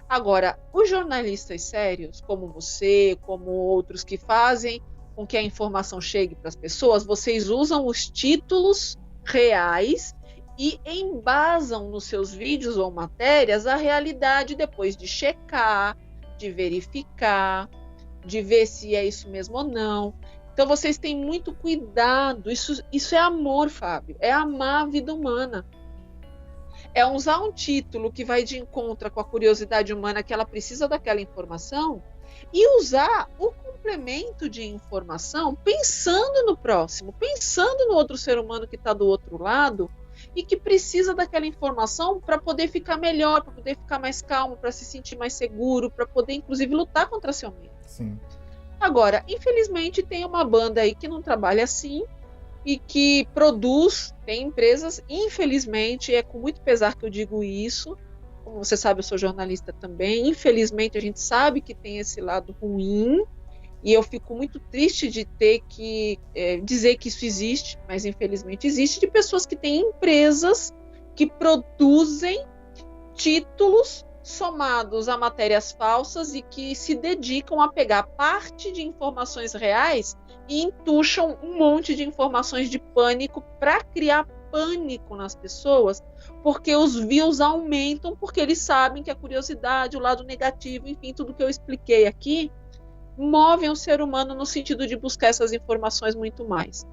Agora, os jornalistas sérios, como você, como outros que fazem com que a informação chegue para as pessoas, vocês usam os títulos reais e embasam nos seus vídeos ou matérias a realidade depois de checar, de verificar, de ver se é isso mesmo ou não. Então vocês têm muito cuidado, isso é amor, Fábio, é amar a vida humana. É usar um título que vai de encontro com a curiosidade humana, que ela precisa daquela informação, e usar o complemento de informação pensando no próximo, pensando no outro ser humano que está do outro lado e que precisa daquela informação para poder ficar melhor, para poder ficar mais calmo, para se sentir mais seguro, para poder, inclusive, lutar contra seu medo. Sim. Agora, infelizmente, tem uma banda aí que não trabalha assim e que produz, tem empresas, infelizmente, é com muito pesar que eu digo isso, como você sabe, eu sou jornalista também, infelizmente a gente sabe que tem esse lado ruim, e eu fico muito triste de ter que dizer que isso existe, mas infelizmente existe, de pessoas que têm empresas que produzem títulos somados a matérias falsas e que se dedicam a pegar parte de informações reais e entucham um monte de informações de pânico para criar pânico nas pessoas, porque os views aumentam, porque eles sabem que a curiosidade, o lado negativo, enfim, tudo que eu expliquei aqui, movem o ser humano no sentido de buscar essas informações muito mais.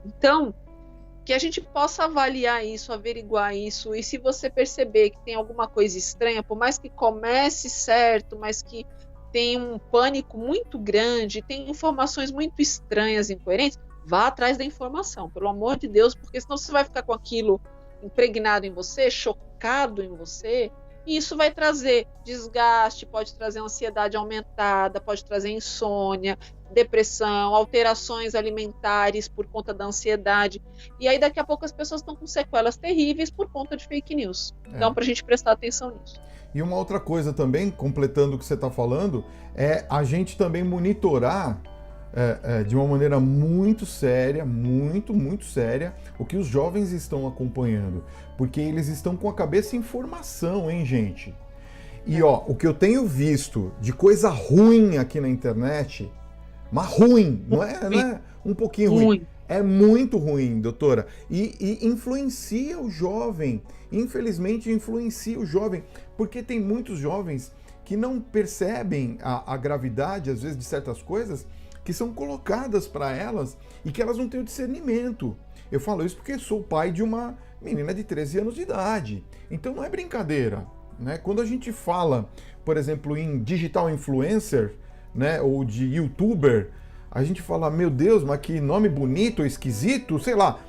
Então, que a gente possa avaliar isso, averiguar isso, e se você perceber que tem alguma coisa estranha, por mais que comece certo, mas que tem um pânico muito grande, tem informações muito estranhas, incoerentes, vá atrás da informação, pelo amor de Deus, porque senão você vai ficar com aquilo impregnado em você, chocado em você, e isso vai trazer desgaste, pode trazer ansiedade aumentada, pode trazer insônia, depressão, alterações alimentares por conta da ansiedade. E aí daqui a pouco as pessoas estão com sequelas terríveis por conta de fake news. Então, para a gente prestar atenção nisso. E uma outra coisa também, completando o que você está falando, é a gente também monitorar de uma maneira muito séria, muito séria, o que os jovens estão acompanhando. Porque eles estão com a cabeça em formação, hein, gente? E ó, o que eu tenho visto de coisa ruim aqui na internet, mas ruim, não é um pouquinho ruim. É muito ruim, doutora. E influencia o jovem. Infelizmente, influencia o jovem. Porque tem muitos jovens que não percebem a gravidade, às vezes, de certas coisas que são colocadas para elas e que elas não têm o discernimento. Eu falo isso porque sou pai de uma menina de 13 anos de idade. Então não é brincadeira, né? Quando a gente fala, por exemplo, em digital influencer, né, ou de youtuber, a gente fala, meu Deus, mas que nome bonito, esquisito, sei lá.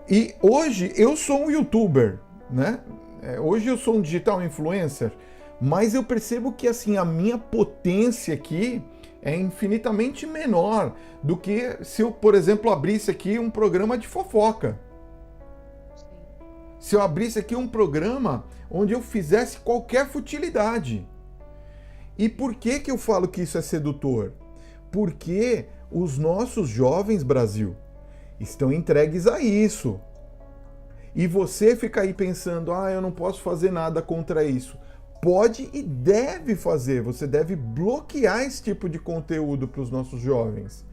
E hoje eu sou um youtuber, né? Hoje eu sou um digital influencer, mas eu percebo que assim a minha potência aqui é infinitamente menor do que se eu, por exemplo, abrisse aqui um programa de fofoca. Se eu abrisse aqui um programa onde eu fizesse qualquer futilidade. E por que que eu falo que isso é sedutor? Porque os nossos jovens, Brasil, estão entregues a isso. E você fica aí pensando, eu não posso fazer nada contra isso. Pode e deve fazer, você deve bloquear esse tipo de conteúdo para os nossos jovens,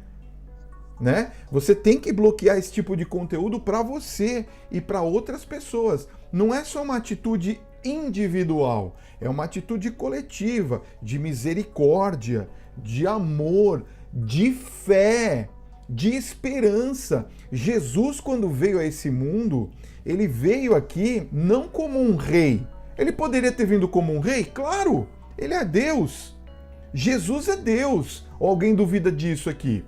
né? Você tem que bloquear esse tipo de conteúdo para você e para outras pessoas. Não é só uma atitude individual, é uma atitude coletiva, de misericórdia, de amor, de fé, de esperança. Jesus, quando veio a esse mundo, ele veio aqui não como um rei. Ele poderia ter vindo como um rei? Claro, ele é Deus. Jesus é Deus. Ou alguém duvida disso aqui?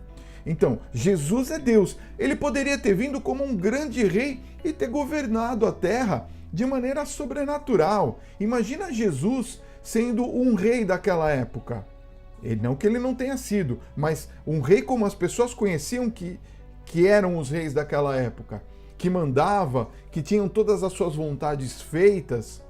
Então, Jesus é Deus. Ele poderia ter vindo como um grande rei e ter governado a terra de maneira sobrenatural. Imagina Jesus sendo um rei daquela época. Não que ele não tenha sido, mas um rei como as pessoas conheciam que eram os reis daquela época, que mandava, que tinham todas as suas vontades feitas,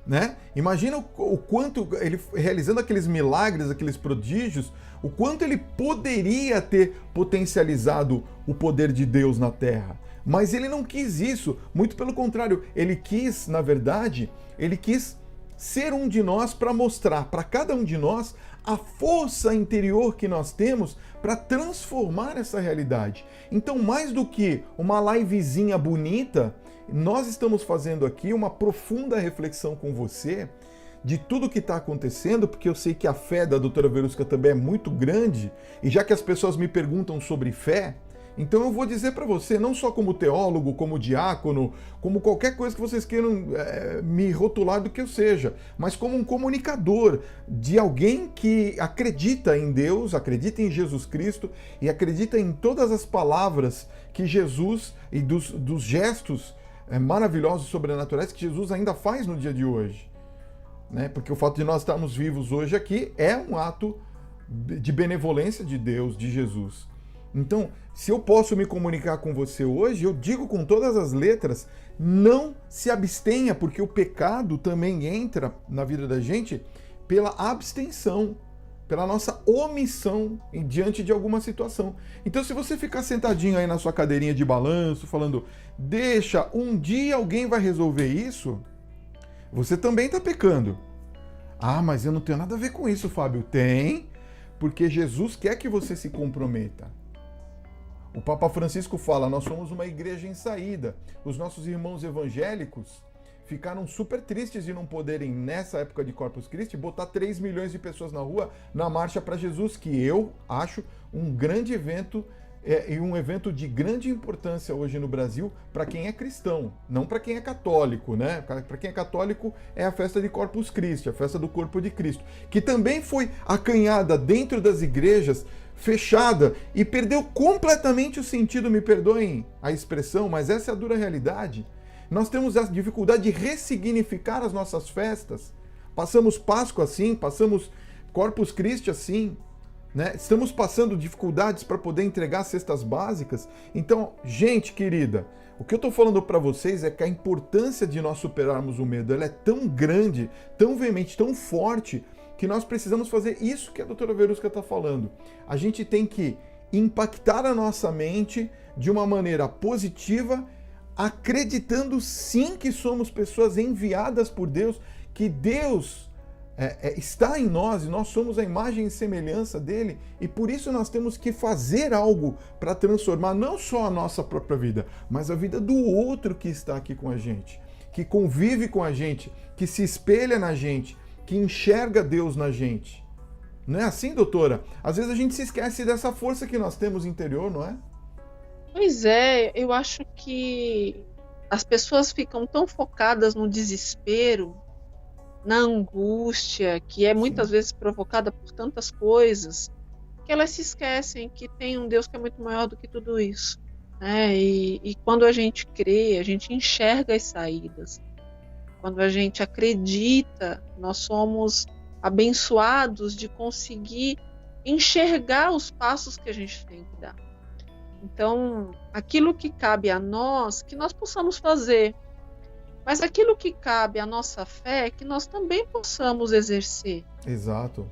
né? Imagina o quanto ele, realizando aqueles milagres, aqueles prodígios, o quanto ele poderia ter potencializado o poder de Deus na terra. Mas ele não quis isso, muito pelo contrário, ele quis, na verdade, ele quis ser um de nós para mostrar para cada um de nós a força interior que nós temos para transformar essa realidade. Então, mais do que uma livezinha bonita, nós estamos fazendo aqui uma profunda reflexão com você de tudo que está acontecendo, porque eu sei que a fé da doutora Verusca também é muito grande, e já que as pessoas me perguntam sobre fé, então eu vou dizer para você, não só como teólogo, como diácono, como qualquer coisa que vocês queiram me rotular do que eu seja, mas como um comunicador de alguém que acredita em Deus, acredita em Jesus Cristo e acredita em todas as palavras que Jesus e dos gestos maravilhosos e sobrenaturais que Jesus ainda faz no dia de hoje. Né? Porque o fato de nós estarmos vivos hoje aqui é um ato de benevolência de Deus, de Jesus. Então, se eu posso me comunicar com você hoje, eu digo com todas as letras, não se abstenha, porque o pecado também entra na vida da gente pela abstenção, pela nossa omissão diante de alguma situação. Então, se você ficar sentadinho aí na sua cadeirinha de balanço, falando, deixa, um dia alguém vai resolver isso, você também está pecando. Ah, mas eu não tenho nada a ver com isso, Fábio. Tem, porque Jesus quer que você se comprometa. O Papa Francisco fala, nós somos uma igreja em saída. Os nossos irmãos evangélicos ficaram super tristes de não poderem, nessa época de Corpus Christi, botar 3 milhões de pessoas na rua na Marcha para Jesus, que eu acho um grande evento e um evento de grande importância hoje no Brasil para quem é cristão, não para quem é católico, né? Para quem é católico é a festa de Corpus Christi, a festa do corpo de Cristo, que também foi acanhada dentro das igrejas, fechada e perdeu completamente o sentido, me perdoem a expressão, mas essa é a dura realidade. Nós temos a dificuldade de ressignificar as nossas festas. Passamos Páscoa assim, passamos Corpus Christi assim, né? Estamos passando dificuldades para poder entregar cestas básicas. Então, gente querida, o que eu estou falando para vocês é que a importância de nós superarmos o medo, ela é tão grande, tão veemente, tão forte, que nós precisamos fazer isso que a doutora Verusca está falando. A gente tem que impactar a nossa mente de uma maneira positiva, acreditando sim que somos pessoas enviadas por Deus, que Deus está em nós e nós somos a imagem e semelhança dele, e por isso nós temos que fazer algo para transformar não só a nossa própria vida, mas a vida do outro que está aqui com a gente, que convive com a gente, que se espelha na gente, que enxerga Deus na gente. Não é assim, doutora? Às vezes a gente se esquece dessa força que nós temos interior, não é? Pois é, eu acho que as pessoas ficam tão focadas no desespero, na angústia, que é muitas vezes provocada por tantas coisas, que elas se esquecem que tem um Deus que é muito maior do que tudo isso. Né? E quando a gente crê, a gente enxerga as saídas. Quando a gente acredita, nós somos abençoados de conseguir enxergar os passos que a gente tem que dar. Então, aquilo que cabe a nós, que nós possamos fazer. Mas aquilo que cabe à nossa fé, que nós também possamos exercer. Exato.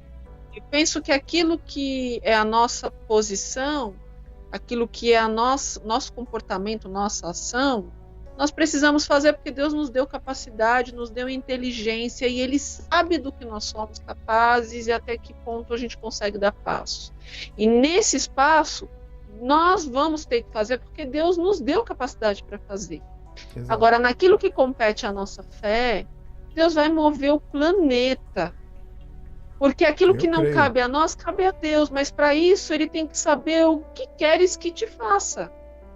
E penso que aquilo que é a nossa posição, aquilo que é nosso comportamento, nossa ação, nós precisamos fazer porque Deus nos deu capacidade, nos deu inteligência e Ele sabe do que nós somos capazes e até que ponto a gente consegue dar passo. E nesse espaço, nós vamos ter que fazer porque Deus nos deu capacidade para fazer. Exato. Agora, naquilo que compete à nossa fé, Deus vai mover o planeta. Porque aquilo que não cabe a nós, cabe a Deus. Mas para isso, Ele tem que saber o que queres que te faça.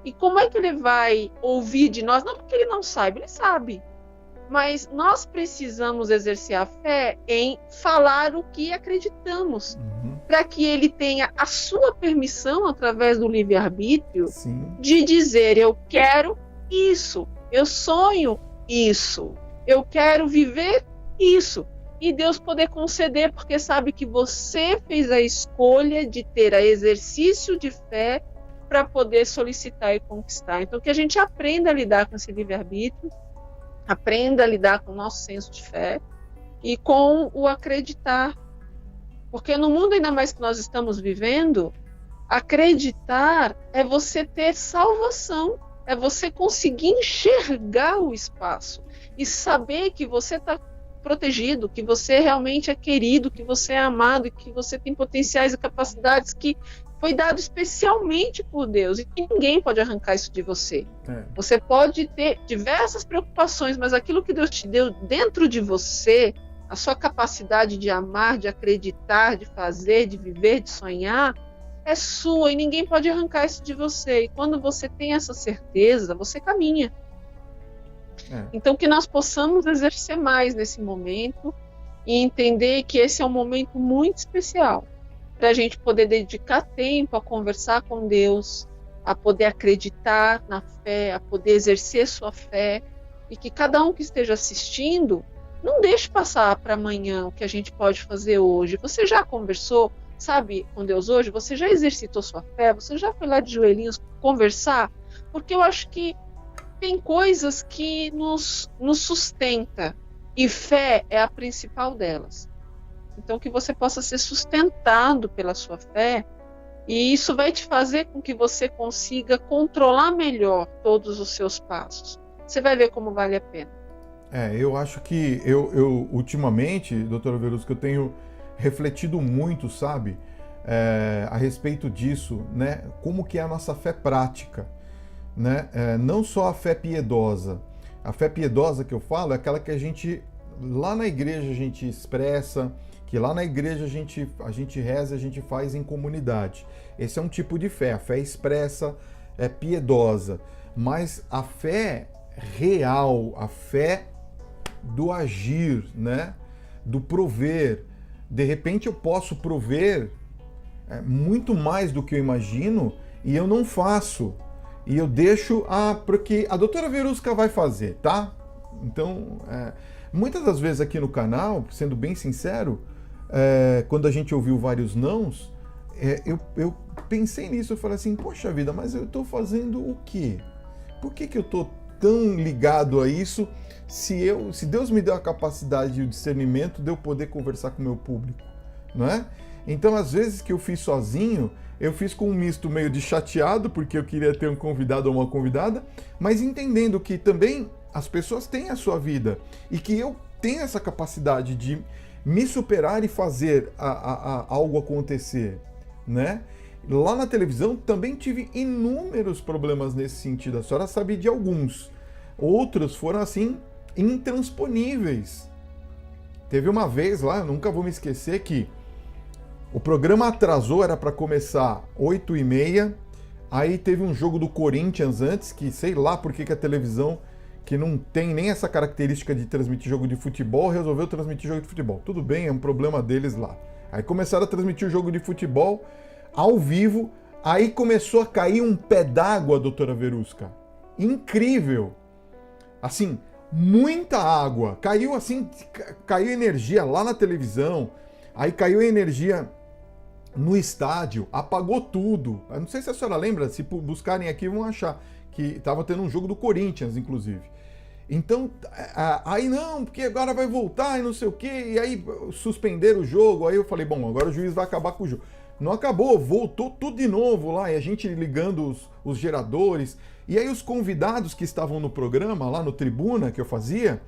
E como é que Ele vai ouvir de nós? Não porque Ele não saiba, Ele sabe. Mas nós precisamos exercer a fé em falar o que acreditamos. Para que Ele tenha a sua permissão, através do livre-arbítrio, de dizer, eu quero isso, eu sonho isso, eu quero viver isso. e Deus poder conceder, porque sabe que você fez a escolha de ter exercício de fé para poder solicitar e conquistar. Então, que a gente aprenda a lidar com esse livre-arbítrio, aprenda a lidar com o nosso senso de fé e com o acreditar. Porque no mundo ainda mais que nós estamos vivendo, acreditar é você ter salvação, é você conseguir enxergar o espaço e saber que você está protegido, que você realmente é querido, que você é amado e que você tem potenciais e capacidades que foi dado especialmente por Deus e que ninguém pode arrancar isso de você. Você pode ter diversas preocupações, mas aquilo que Deus te deu dentro de você, a sua capacidade de amar, de acreditar, de fazer, de viver, de sonhar, é sua e ninguém pode arrancar isso de você. E quando você tem essa certeza, você caminha. Então que nós possamos exercer mais nesse momento e entender que esse é um momento muito especial para a gente poder dedicar tempo a conversar com Deus, a poder acreditar na fé, a poder exercer sua fé, e que cada um que esteja assistindo não deixe passar para amanhã o que a gente pode fazer hoje. Você já conversou, sabe, com Deus hoje? Você já exercitou sua fé? Você já foi lá de joelhinhos conversar? Porque eu acho que tem coisas que nos sustenta e fé é a principal delas. Então que você possa ser sustentado pela sua fé e isso vai te fazer com que você consiga controlar melhor todos os seus passos. Você vai ver como vale a pena. Eu acho que eu ultimamente, doutora Verusca, eu tenho refletido muito, sabe, a respeito disso, né? Como que é a nossa fé prática, né? Não só a fé piedosa. A fé piedosa que eu falo é aquela que a gente, lá na igreja a gente expressa, que lá na igreja a gente reza, a gente faz em comunidade. Esse é um tipo de fé, a fé expressa, é piedosa. Mas a fé real, a fé do agir, né? Do prover. De repente eu posso prover muito mais do que eu imagino e eu não faço. E eu deixo porque a doutora Verusca vai fazer, tá? Então, muitas das vezes aqui no canal, sendo bem sincero, quando a gente ouviu vários nãos, eu pensei nisso, eu falei assim, poxa vida, mas eu estou fazendo o quê? Por que eu estou tão ligado a isso se Deus me deu a capacidade e o discernimento de eu poder conversar com o meu público, não é? Então, às vezes que eu fiz sozinho, eu fiz com um misto meio de chateado, porque eu queria ter um convidado ou uma convidada, mas entendendo que também as pessoas têm a sua vida e que eu tenho essa capacidade de me superar e fazer algo acontecer, né? Lá na televisão também tive inúmeros problemas nesse sentido, a senhora sabe de alguns. Outros foram, assim, intransponíveis. Teve uma vez lá, eu nunca vou me esquecer, que o programa atrasou, era para começar 8h30, aí teve um jogo do Corinthians antes, que sei lá por que a televisão, que não tem nem essa característica de transmitir jogo de futebol, resolveu transmitir jogo de futebol. Tudo bem, é um problema deles lá. Aí começaram a transmitir o jogo de futebol ao vivo, aí começou a cair um pé d'água, doutora Verusca. Incrível! Assim, muita água. Caiu assim, caiu energia lá na televisão, aí caiu energia no estádio, apagou tudo. Eu não sei se a senhora lembra, se buscarem aqui vão achar que estava tendo um jogo do Corinthians, inclusive. Então, aí não, porque agora vai voltar e não sei o quê, e aí suspenderam o jogo, aí eu falei, bom, agora o juiz vai acabar com o jogo. Não acabou, voltou tudo de novo lá, e a gente ligando os geradores, e aí os convidados que estavam no programa, lá no Tribuna, que eu fazia,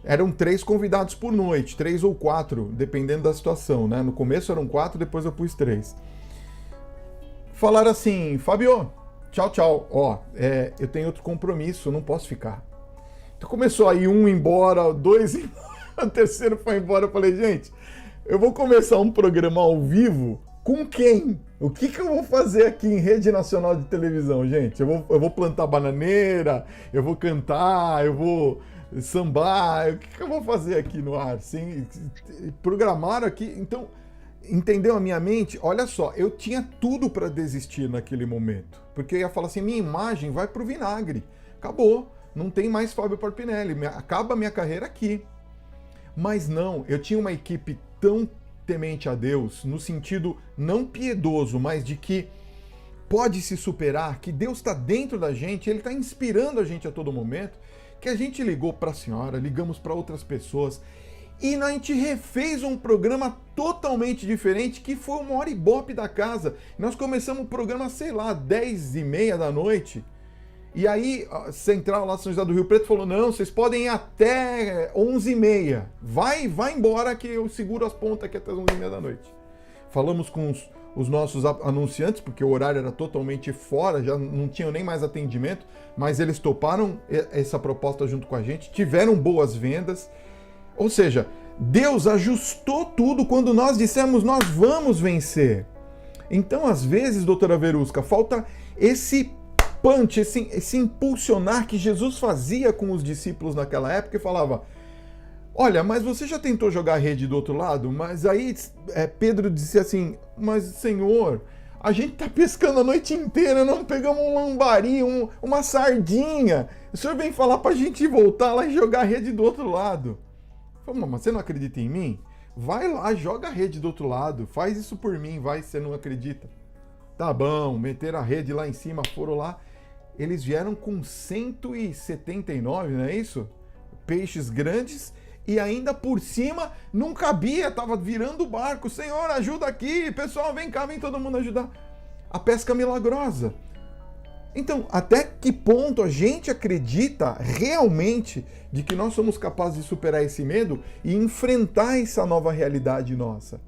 eram 3 convidados por noite, 3 ou 4, dependendo da situação, né? No começo eram 4, depois eu pus 3. Falaram assim, Fábio, tchau, tchau, eu tenho outro compromisso, eu não posso ficar. Então começou aí um embora, 2 embora, o terceiro foi embora, eu falei, gente, eu vou começar um programa ao vivo com quem? O que eu vou fazer aqui em rede nacional de televisão, gente? Eu vou plantar bananeira, eu vou cantar, eu vou sambar, o que eu vou fazer aqui no ar? Sim, programaram aqui, então, entendeu a minha mente? Olha só, eu tinha tudo para desistir naquele momento, porque eu ia falar assim, minha imagem vai pro vinagre, acabou, não tem mais Fábio Porpinelli, acaba a minha carreira aqui. Mas não, eu tinha uma equipe tão temente a Deus, no sentido não piedoso, mas de que pode se superar, que Deus está dentro da gente, Ele está inspirando a gente a todo momento, que a gente ligou para a senhora, ligamos para outras pessoas, e a gente refez um programa totalmente diferente, que foi o maior ibope da casa. Nós começamos o programa, sei lá, 10h30 da noite, e aí a central lá de São José do Rio Preto falou, não, vocês podem ir até 11h30, vai embora que eu seguro as pontas aqui até as 11h30 da noite. Falamos com os nossos anunciantes, porque o horário era totalmente fora, já não tinham nem mais atendimento, mas eles toparam essa proposta junto com a gente, tiveram boas vendas, ou seja, Deus ajustou tudo quando nós dissemos, nós vamos vencer. Então, às vezes, doutora Verusca, falta esse punch, esse impulsionar que Jesus fazia com os discípulos naquela época e falava, olha, mas você já tentou jogar a rede do outro lado? Mas aí Pedro disse assim, mas Senhor, a gente tá pescando a noite inteira, não pegamos um lambari, uma sardinha. O senhor vem falar pra gente voltar lá e jogar a rede do outro lado. Eu falei, mas você não acredita em mim? Vai lá, joga a rede do outro lado, faz isso por mim, vai, você não acredita. Tá bom, meteram a rede lá em cima, foram lá. Eles vieram com 179, não é isso? Peixes grandes. E ainda por cima não cabia, tava virando o barco. Senhor, ajuda aqui, pessoal, vem cá, vem todo mundo ajudar. A pesca milagrosa. Então, até que ponto a gente acredita realmente de que nós somos capazes de superar esse medo e enfrentar essa nova realidade nossa?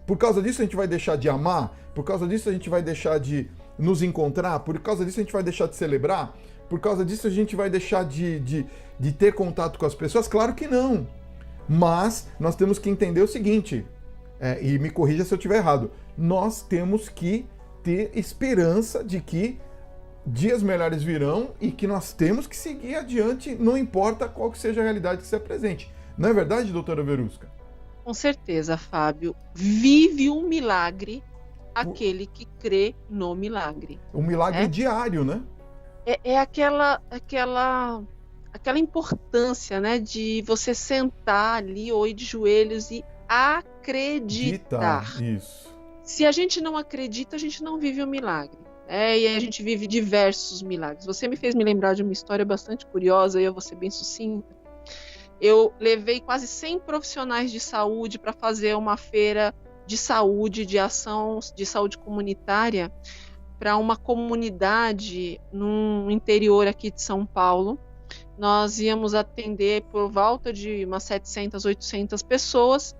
Por causa disso a gente vai deixar de amar? Por causa disso a gente vai deixar de nos encontrar? Por causa disso a gente vai deixar de celebrar? Por causa disso a gente vai deixar de ter contato com as pessoas? Claro que não. Mas nós temos que entender o seguinte, e me corrija se eu estiver errado, nós temos que ter esperança de que dias melhores virão e que nós temos que seguir adiante, não importa qual que seja a realidade que se apresente. Não é verdade, doutora Verusca? Com certeza, Fábio. Vive um milagre aquele que crê no milagre. Um milagre diário, né? É aquela importância, né, de você sentar ali ou ir de joelhos e acreditar. Isso. Se a gente não acredita, a gente não vive o milagre. E a gente vive diversos milagres. Você me fez me lembrar de uma história bastante curiosa, e eu vou ser bem sucinta. Eu levei quase 100 profissionais de saúde para fazer uma feira de saúde, de ação de saúde comunitária, para uma comunidade no interior aqui de São Paulo. Nós íamos atender por volta de umas 700, 800 pessoas.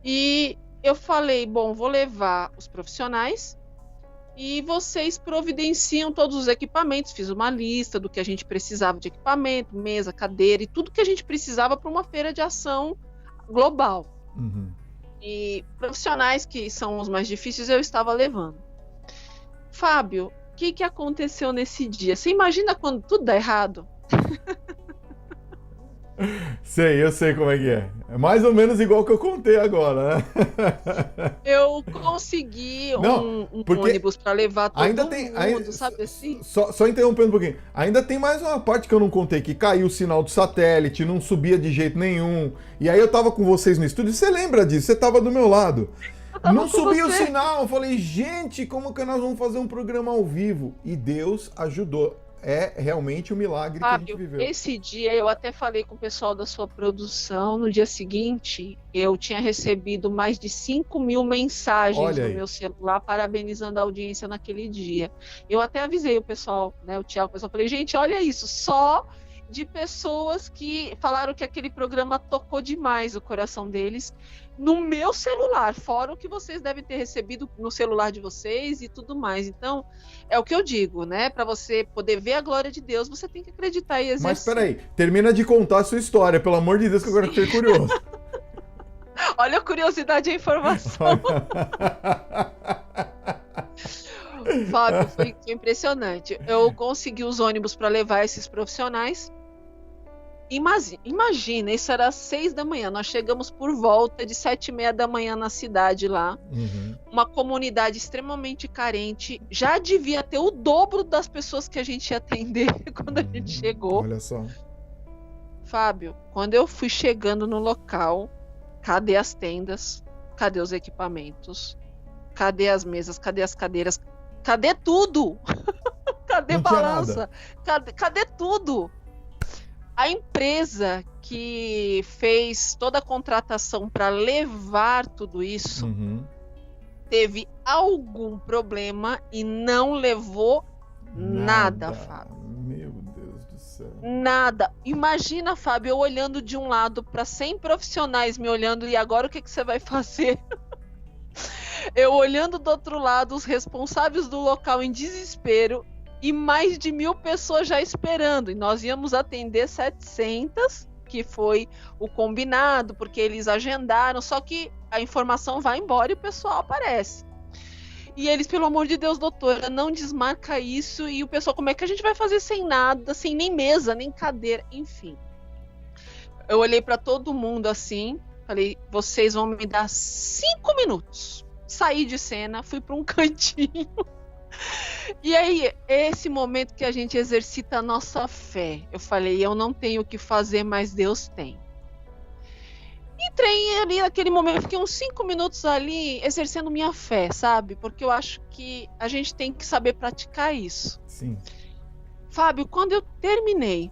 E eu falei, bom, vou levar os profissionais e vocês providenciam todos os equipamentos. Fiz uma lista do que a gente precisava de equipamento, mesa, cadeira e tudo que a gente precisava para uma feira de ação global. Uhum. E profissionais, que são os mais difíceis, eu estava levando. Fábio, o que aconteceu nesse dia? Você imagina quando tudo dá errado? Eu sei como é que é. É mais ou menos igual que eu contei agora, né? Eu consegui um ônibus para levar todo mundo, sabe assim? Só interrompendo um pouquinho. Ainda tem mais uma parte que eu não contei, que caiu o sinal do satélite, não subia de jeito nenhum. E aí eu tava com vocês no estúdio, você lembra disso? Você tava do meu lado. Não subia o sinal, eu falei, gente, como que nós vamos fazer um programa ao vivo? E Deus ajudou. É realmente um milagre que a gente viveu. Esse dia eu até falei com o pessoal da sua produção. No dia seguinte, eu tinha recebido mais de 5.000 mensagens no meu celular parabenizando a audiência naquele dia. Eu até avisei o pessoal, né, o Thiago, falei, gente, olha isso, só de pessoas que falaram que aquele programa tocou demais o coração deles no meu celular, fora o que vocês devem ter recebido no celular de vocês e tudo mais. Então, é o que eu digo, né? Para você poder ver a glória de Deus, você tem que acreditar e exercer. Mas peraí, termina de contar a sua história, pelo amor de Deus, que agora eu fiquei curioso. Olha a curiosidade e a informação. Fábio, foi impressionante. Eu consegui os ônibus para levar esses profissionais. Imagina, isso era às 6 da manhã. Nós chegamos por volta de 7h30 da manhã na cidade lá. Uhum. Uma comunidade extremamente carente. Já devia ter o dobro das pessoas que a gente ia atender quando a gente chegou. Olha só. Fábio, quando eu fui chegando no local, cadê as tendas? Cadê os equipamentos? Cadê as mesas? Cadê as cadeiras? Cadê tudo? Cadê Não tinha balança? nada. Cadê tudo? A empresa que fez toda a contratação para levar tudo isso Uhum. teve algum problema e não levou nada, Fábio. Meu Deus do céu. Nada. Imagina, Fábio, eu olhando de um lado para 100 profissionais me olhando, e agora o que você vai fazer? Eu olhando do outro lado, os responsáveis do local em desespero e mais de 1.000 pessoas já esperando. E nós íamos atender 700, que foi o combinado, porque eles agendaram, só que a informação vai embora e o pessoal aparece. E eles, pelo amor de Deus, doutora, não desmarca isso. E o pessoal, como é que a gente vai fazer sem nada, sem nem mesa, nem cadeira, enfim. Eu olhei para todo mundo assim, falei, vocês vão me dar 5 minutos. Saí de cena, fui para um cantinho. E aí, esse momento que a gente exercita a nossa fé. Eu falei, eu não tenho o que fazer, mas Deus tem. Entrei ali naquele momento, fiquei uns 5 minutos ali exercendo minha fé, sabe? Porque eu acho que a gente tem que saber praticar isso. Sim. Fábio, quando eu terminei,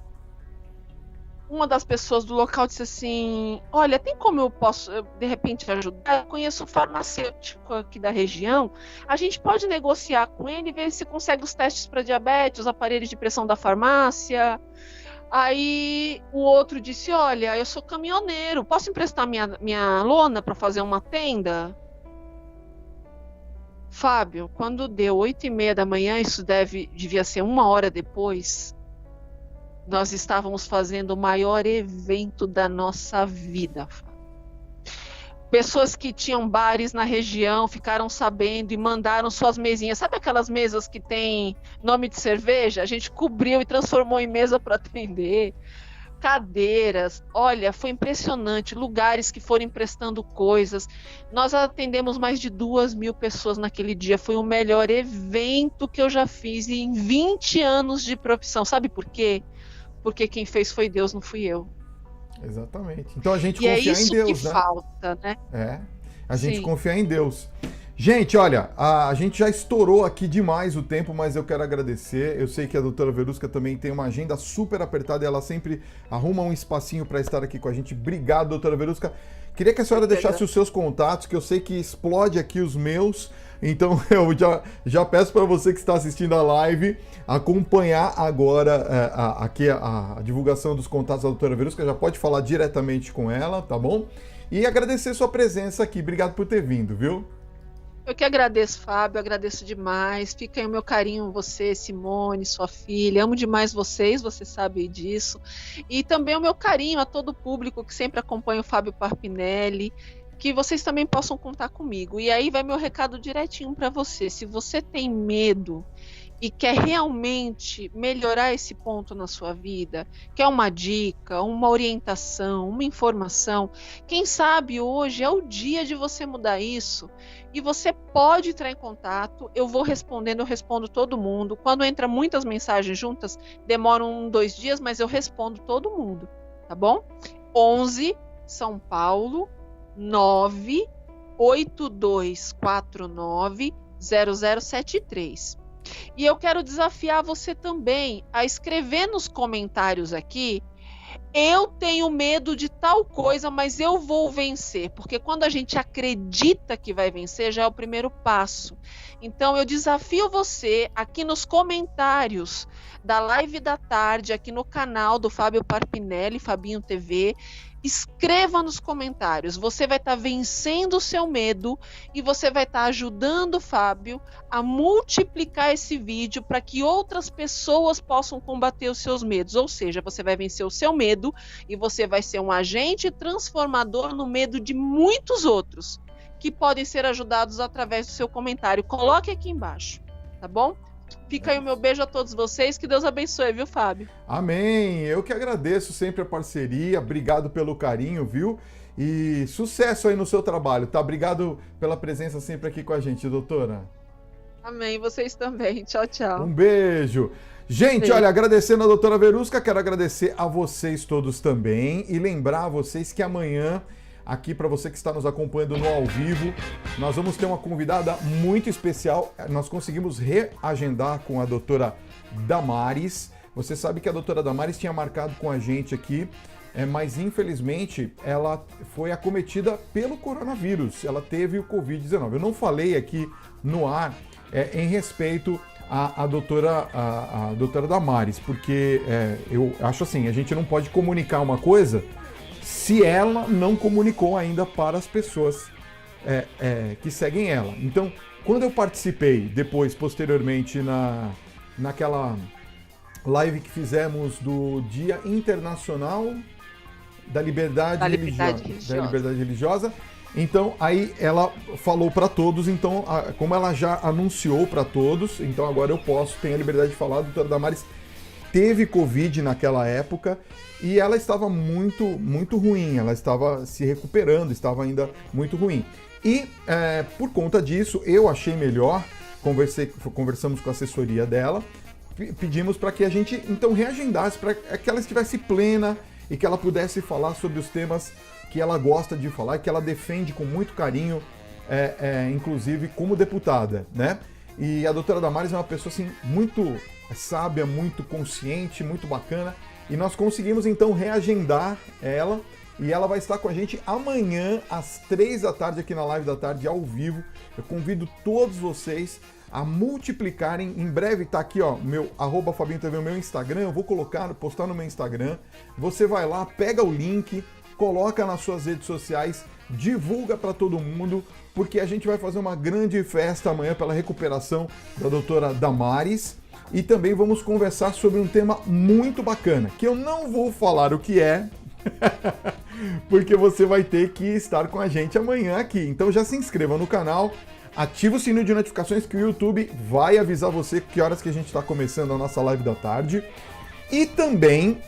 uma das pessoas do local disse assim, olha, tem como eu posso, de repente, ajudar? Eu conheço um farmacêutico aqui da região, a gente pode negociar com ele e ver se consegue os testes para diabetes, os aparelhos de pressão da farmácia. Aí o outro disse, olha, eu sou caminhoneiro, posso emprestar minha lona para fazer uma tenda? Fábio, quando deu 8h30 da manhã, isso devia ser 1 hora depois, nós estávamos fazendo o maior evento da nossa vida. Pessoas que tinham bares na região ficaram sabendo e mandaram suas mesinhas. Sabe aquelas mesas que tem nome de cerveja? A gente cobriu e transformou em mesa para atender. Cadeiras. Olha, foi impressionante. Lugares que foram emprestando coisas. Nós atendemos mais de 2.000 pessoas naquele dia. Foi o melhor evento que eu já fiz em 20 anos de profissão. Sabe por quê? Porque quem fez foi Deus, não fui eu. Exatamente. Então a gente E confia é isso em Deus, que né? falta, né? É. A gente Sim. confia em Deus. Gente, olha, a gente já estourou aqui demais o tempo, mas eu quero agradecer. Eu sei que a doutora Verusca também tem uma agenda super apertada e ela sempre arruma um espacinho para estar aqui com a gente. Obrigado, doutora Verusca. Queria que a senhora deixasse os seus contatos, que eu sei que explode aqui os meus. Então eu já peço para você que está assistindo a live acompanhar agora aqui a divulgação dos contatos da doutora Verusca. Já pode falar diretamente com ela, tá bom? E agradecer sua presença aqui. Obrigado por ter vindo, viu? Eu que agradeço, Fábio, agradeço demais. Fica aí o meu carinho, você, Simone, sua filha. Amo demais vocês, você sabe disso. E também o meu carinho a todo o público que sempre acompanha o Fábio Parpinelli. Que vocês também possam contar comigo. E aí vai meu recado direitinho para você. Se você tem medo e quer realmente melhorar esse ponto na sua vida, quer uma dica, uma orientação, uma informação, quem sabe hoje é o dia de você mudar isso. E você pode entrar em contato, eu vou respondendo, eu respondo todo mundo. Quando entra muitas mensagens juntas, demoram 2 dias, mas eu respondo todo mundo, tá bom? 11 São Paulo 982490073. E eu quero desafiar você também a escrever nos comentários aqui: eu tenho medo de tal coisa, mas eu vou vencer. Porque quando a gente acredita que vai vencer, já é o primeiro passo. Então eu desafio você aqui nos comentários da live da tarde, aqui no canal do Fábio Parpinelli, Fabinho TV. Escreva nos comentários, você vai estar vencendo o seu medo e você vai estar ajudando o Fábio a multiplicar esse vídeo para que outras pessoas possam combater os seus medos. Ou seja, você vai vencer o seu medo e você vai ser um agente transformador no medo de muitos outros que podem ser ajudados através do seu comentário. Coloque aqui embaixo, tá bom? Fica aí o meu beijo a todos vocês, que Deus abençoe, viu, Fábio? Amém! Eu que agradeço sempre a parceria, obrigado pelo carinho, viu? E sucesso aí no seu trabalho, tá? Obrigado pela presença sempre aqui com a gente, doutora. Amém, vocês também. Tchau, tchau. Um beijo! Gente, Sim. olha, agradecendo a doutora Verusca, quero agradecer a vocês todos também e lembrar a vocês que amanhã, aqui para você que está nos acompanhando no ao vivo, nós vamos ter uma convidada muito especial. Nós conseguimos reagendar com a doutora Damares. Você sabe que a doutora Damares tinha marcado com a gente aqui, mas infelizmente ela foi acometida pelo coronavírus. Ela teve o Covid-19. Eu não falei aqui no ar em respeito à doutora Damares, porque eu acho assim, a gente não pode comunicar uma coisa se ela não comunicou ainda para as pessoas que seguem ela. Então, quando eu participei depois, posteriormente, naquela live que fizemos do Dia Internacional da Liberdade Religiosa, então aí ela falou para todos, então como ela já anunciou para todos, então agora eu tenho a liberdade de falar. A doutora Damares teve Covid naquela época e ela estava muito, muito ruim, ela estava se recuperando, estava ainda muito ruim. E por conta disso, eu achei melhor, conversamos com a assessoria dela, pedimos para que a gente então reagendasse, para que ela estivesse plena e que ela pudesse falar sobre os temas que ela gosta de falar e que ela defende com muito carinho, inclusive como deputada, né? E a doutora Damares é uma pessoa assim, muito sábia, muito consciente, muito bacana, e nós conseguimos então reagendar ela, e ela vai estar com a gente amanhã às 3 da tarde aqui na live da tarde ao vivo. Eu convido todos vocês a multiplicarem. Em breve tá aqui, ó, meu @FabinhoTV, o meu Instagram, eu vou postar no meu Instagram. Você vai lá, pega o link, coloca nas suas redes sociais, divulga para todo mundo, porque a gente vai fazer uma grande festa amanhã pela recuperação da doutora Damares. E também vamos conversar sobre um tema muito bacana, que eu não vou falar o que é, porque você vai ter que estar com a gente amanhã aqui. Então já se inscreva no canal, ativa o sininho de notificações que o YouTube vai avisar você que horas que a gente está começando a nossa live da tarde. E também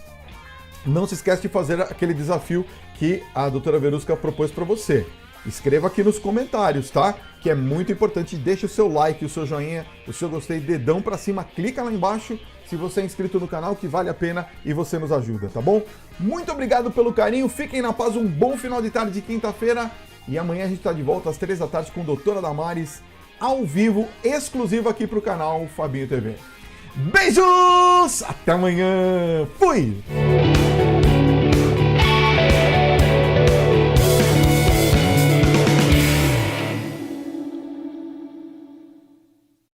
não se esquece de fazer aquele desafio que a doutora Verusca propôs para você. Escreva aqui nos comentários, tá? Que é muito importante. Deixa o seu like, o seu joinha, o seu gostei, dedão pra cima. Clica lá embaixo se você é inscrito no canal, que vale a pena e você nos ajuda, tá bom? Muito obrigado pelo carinho. Fiquem na paz. Um bom final de tarde de quinta-feira. E amanhã a gente tá de volta às 3 da tarde com a doutora Damares, ao vivo, exclusivo aqui pro canal Fabinho TV. Beijos! Até amanhã. Fui!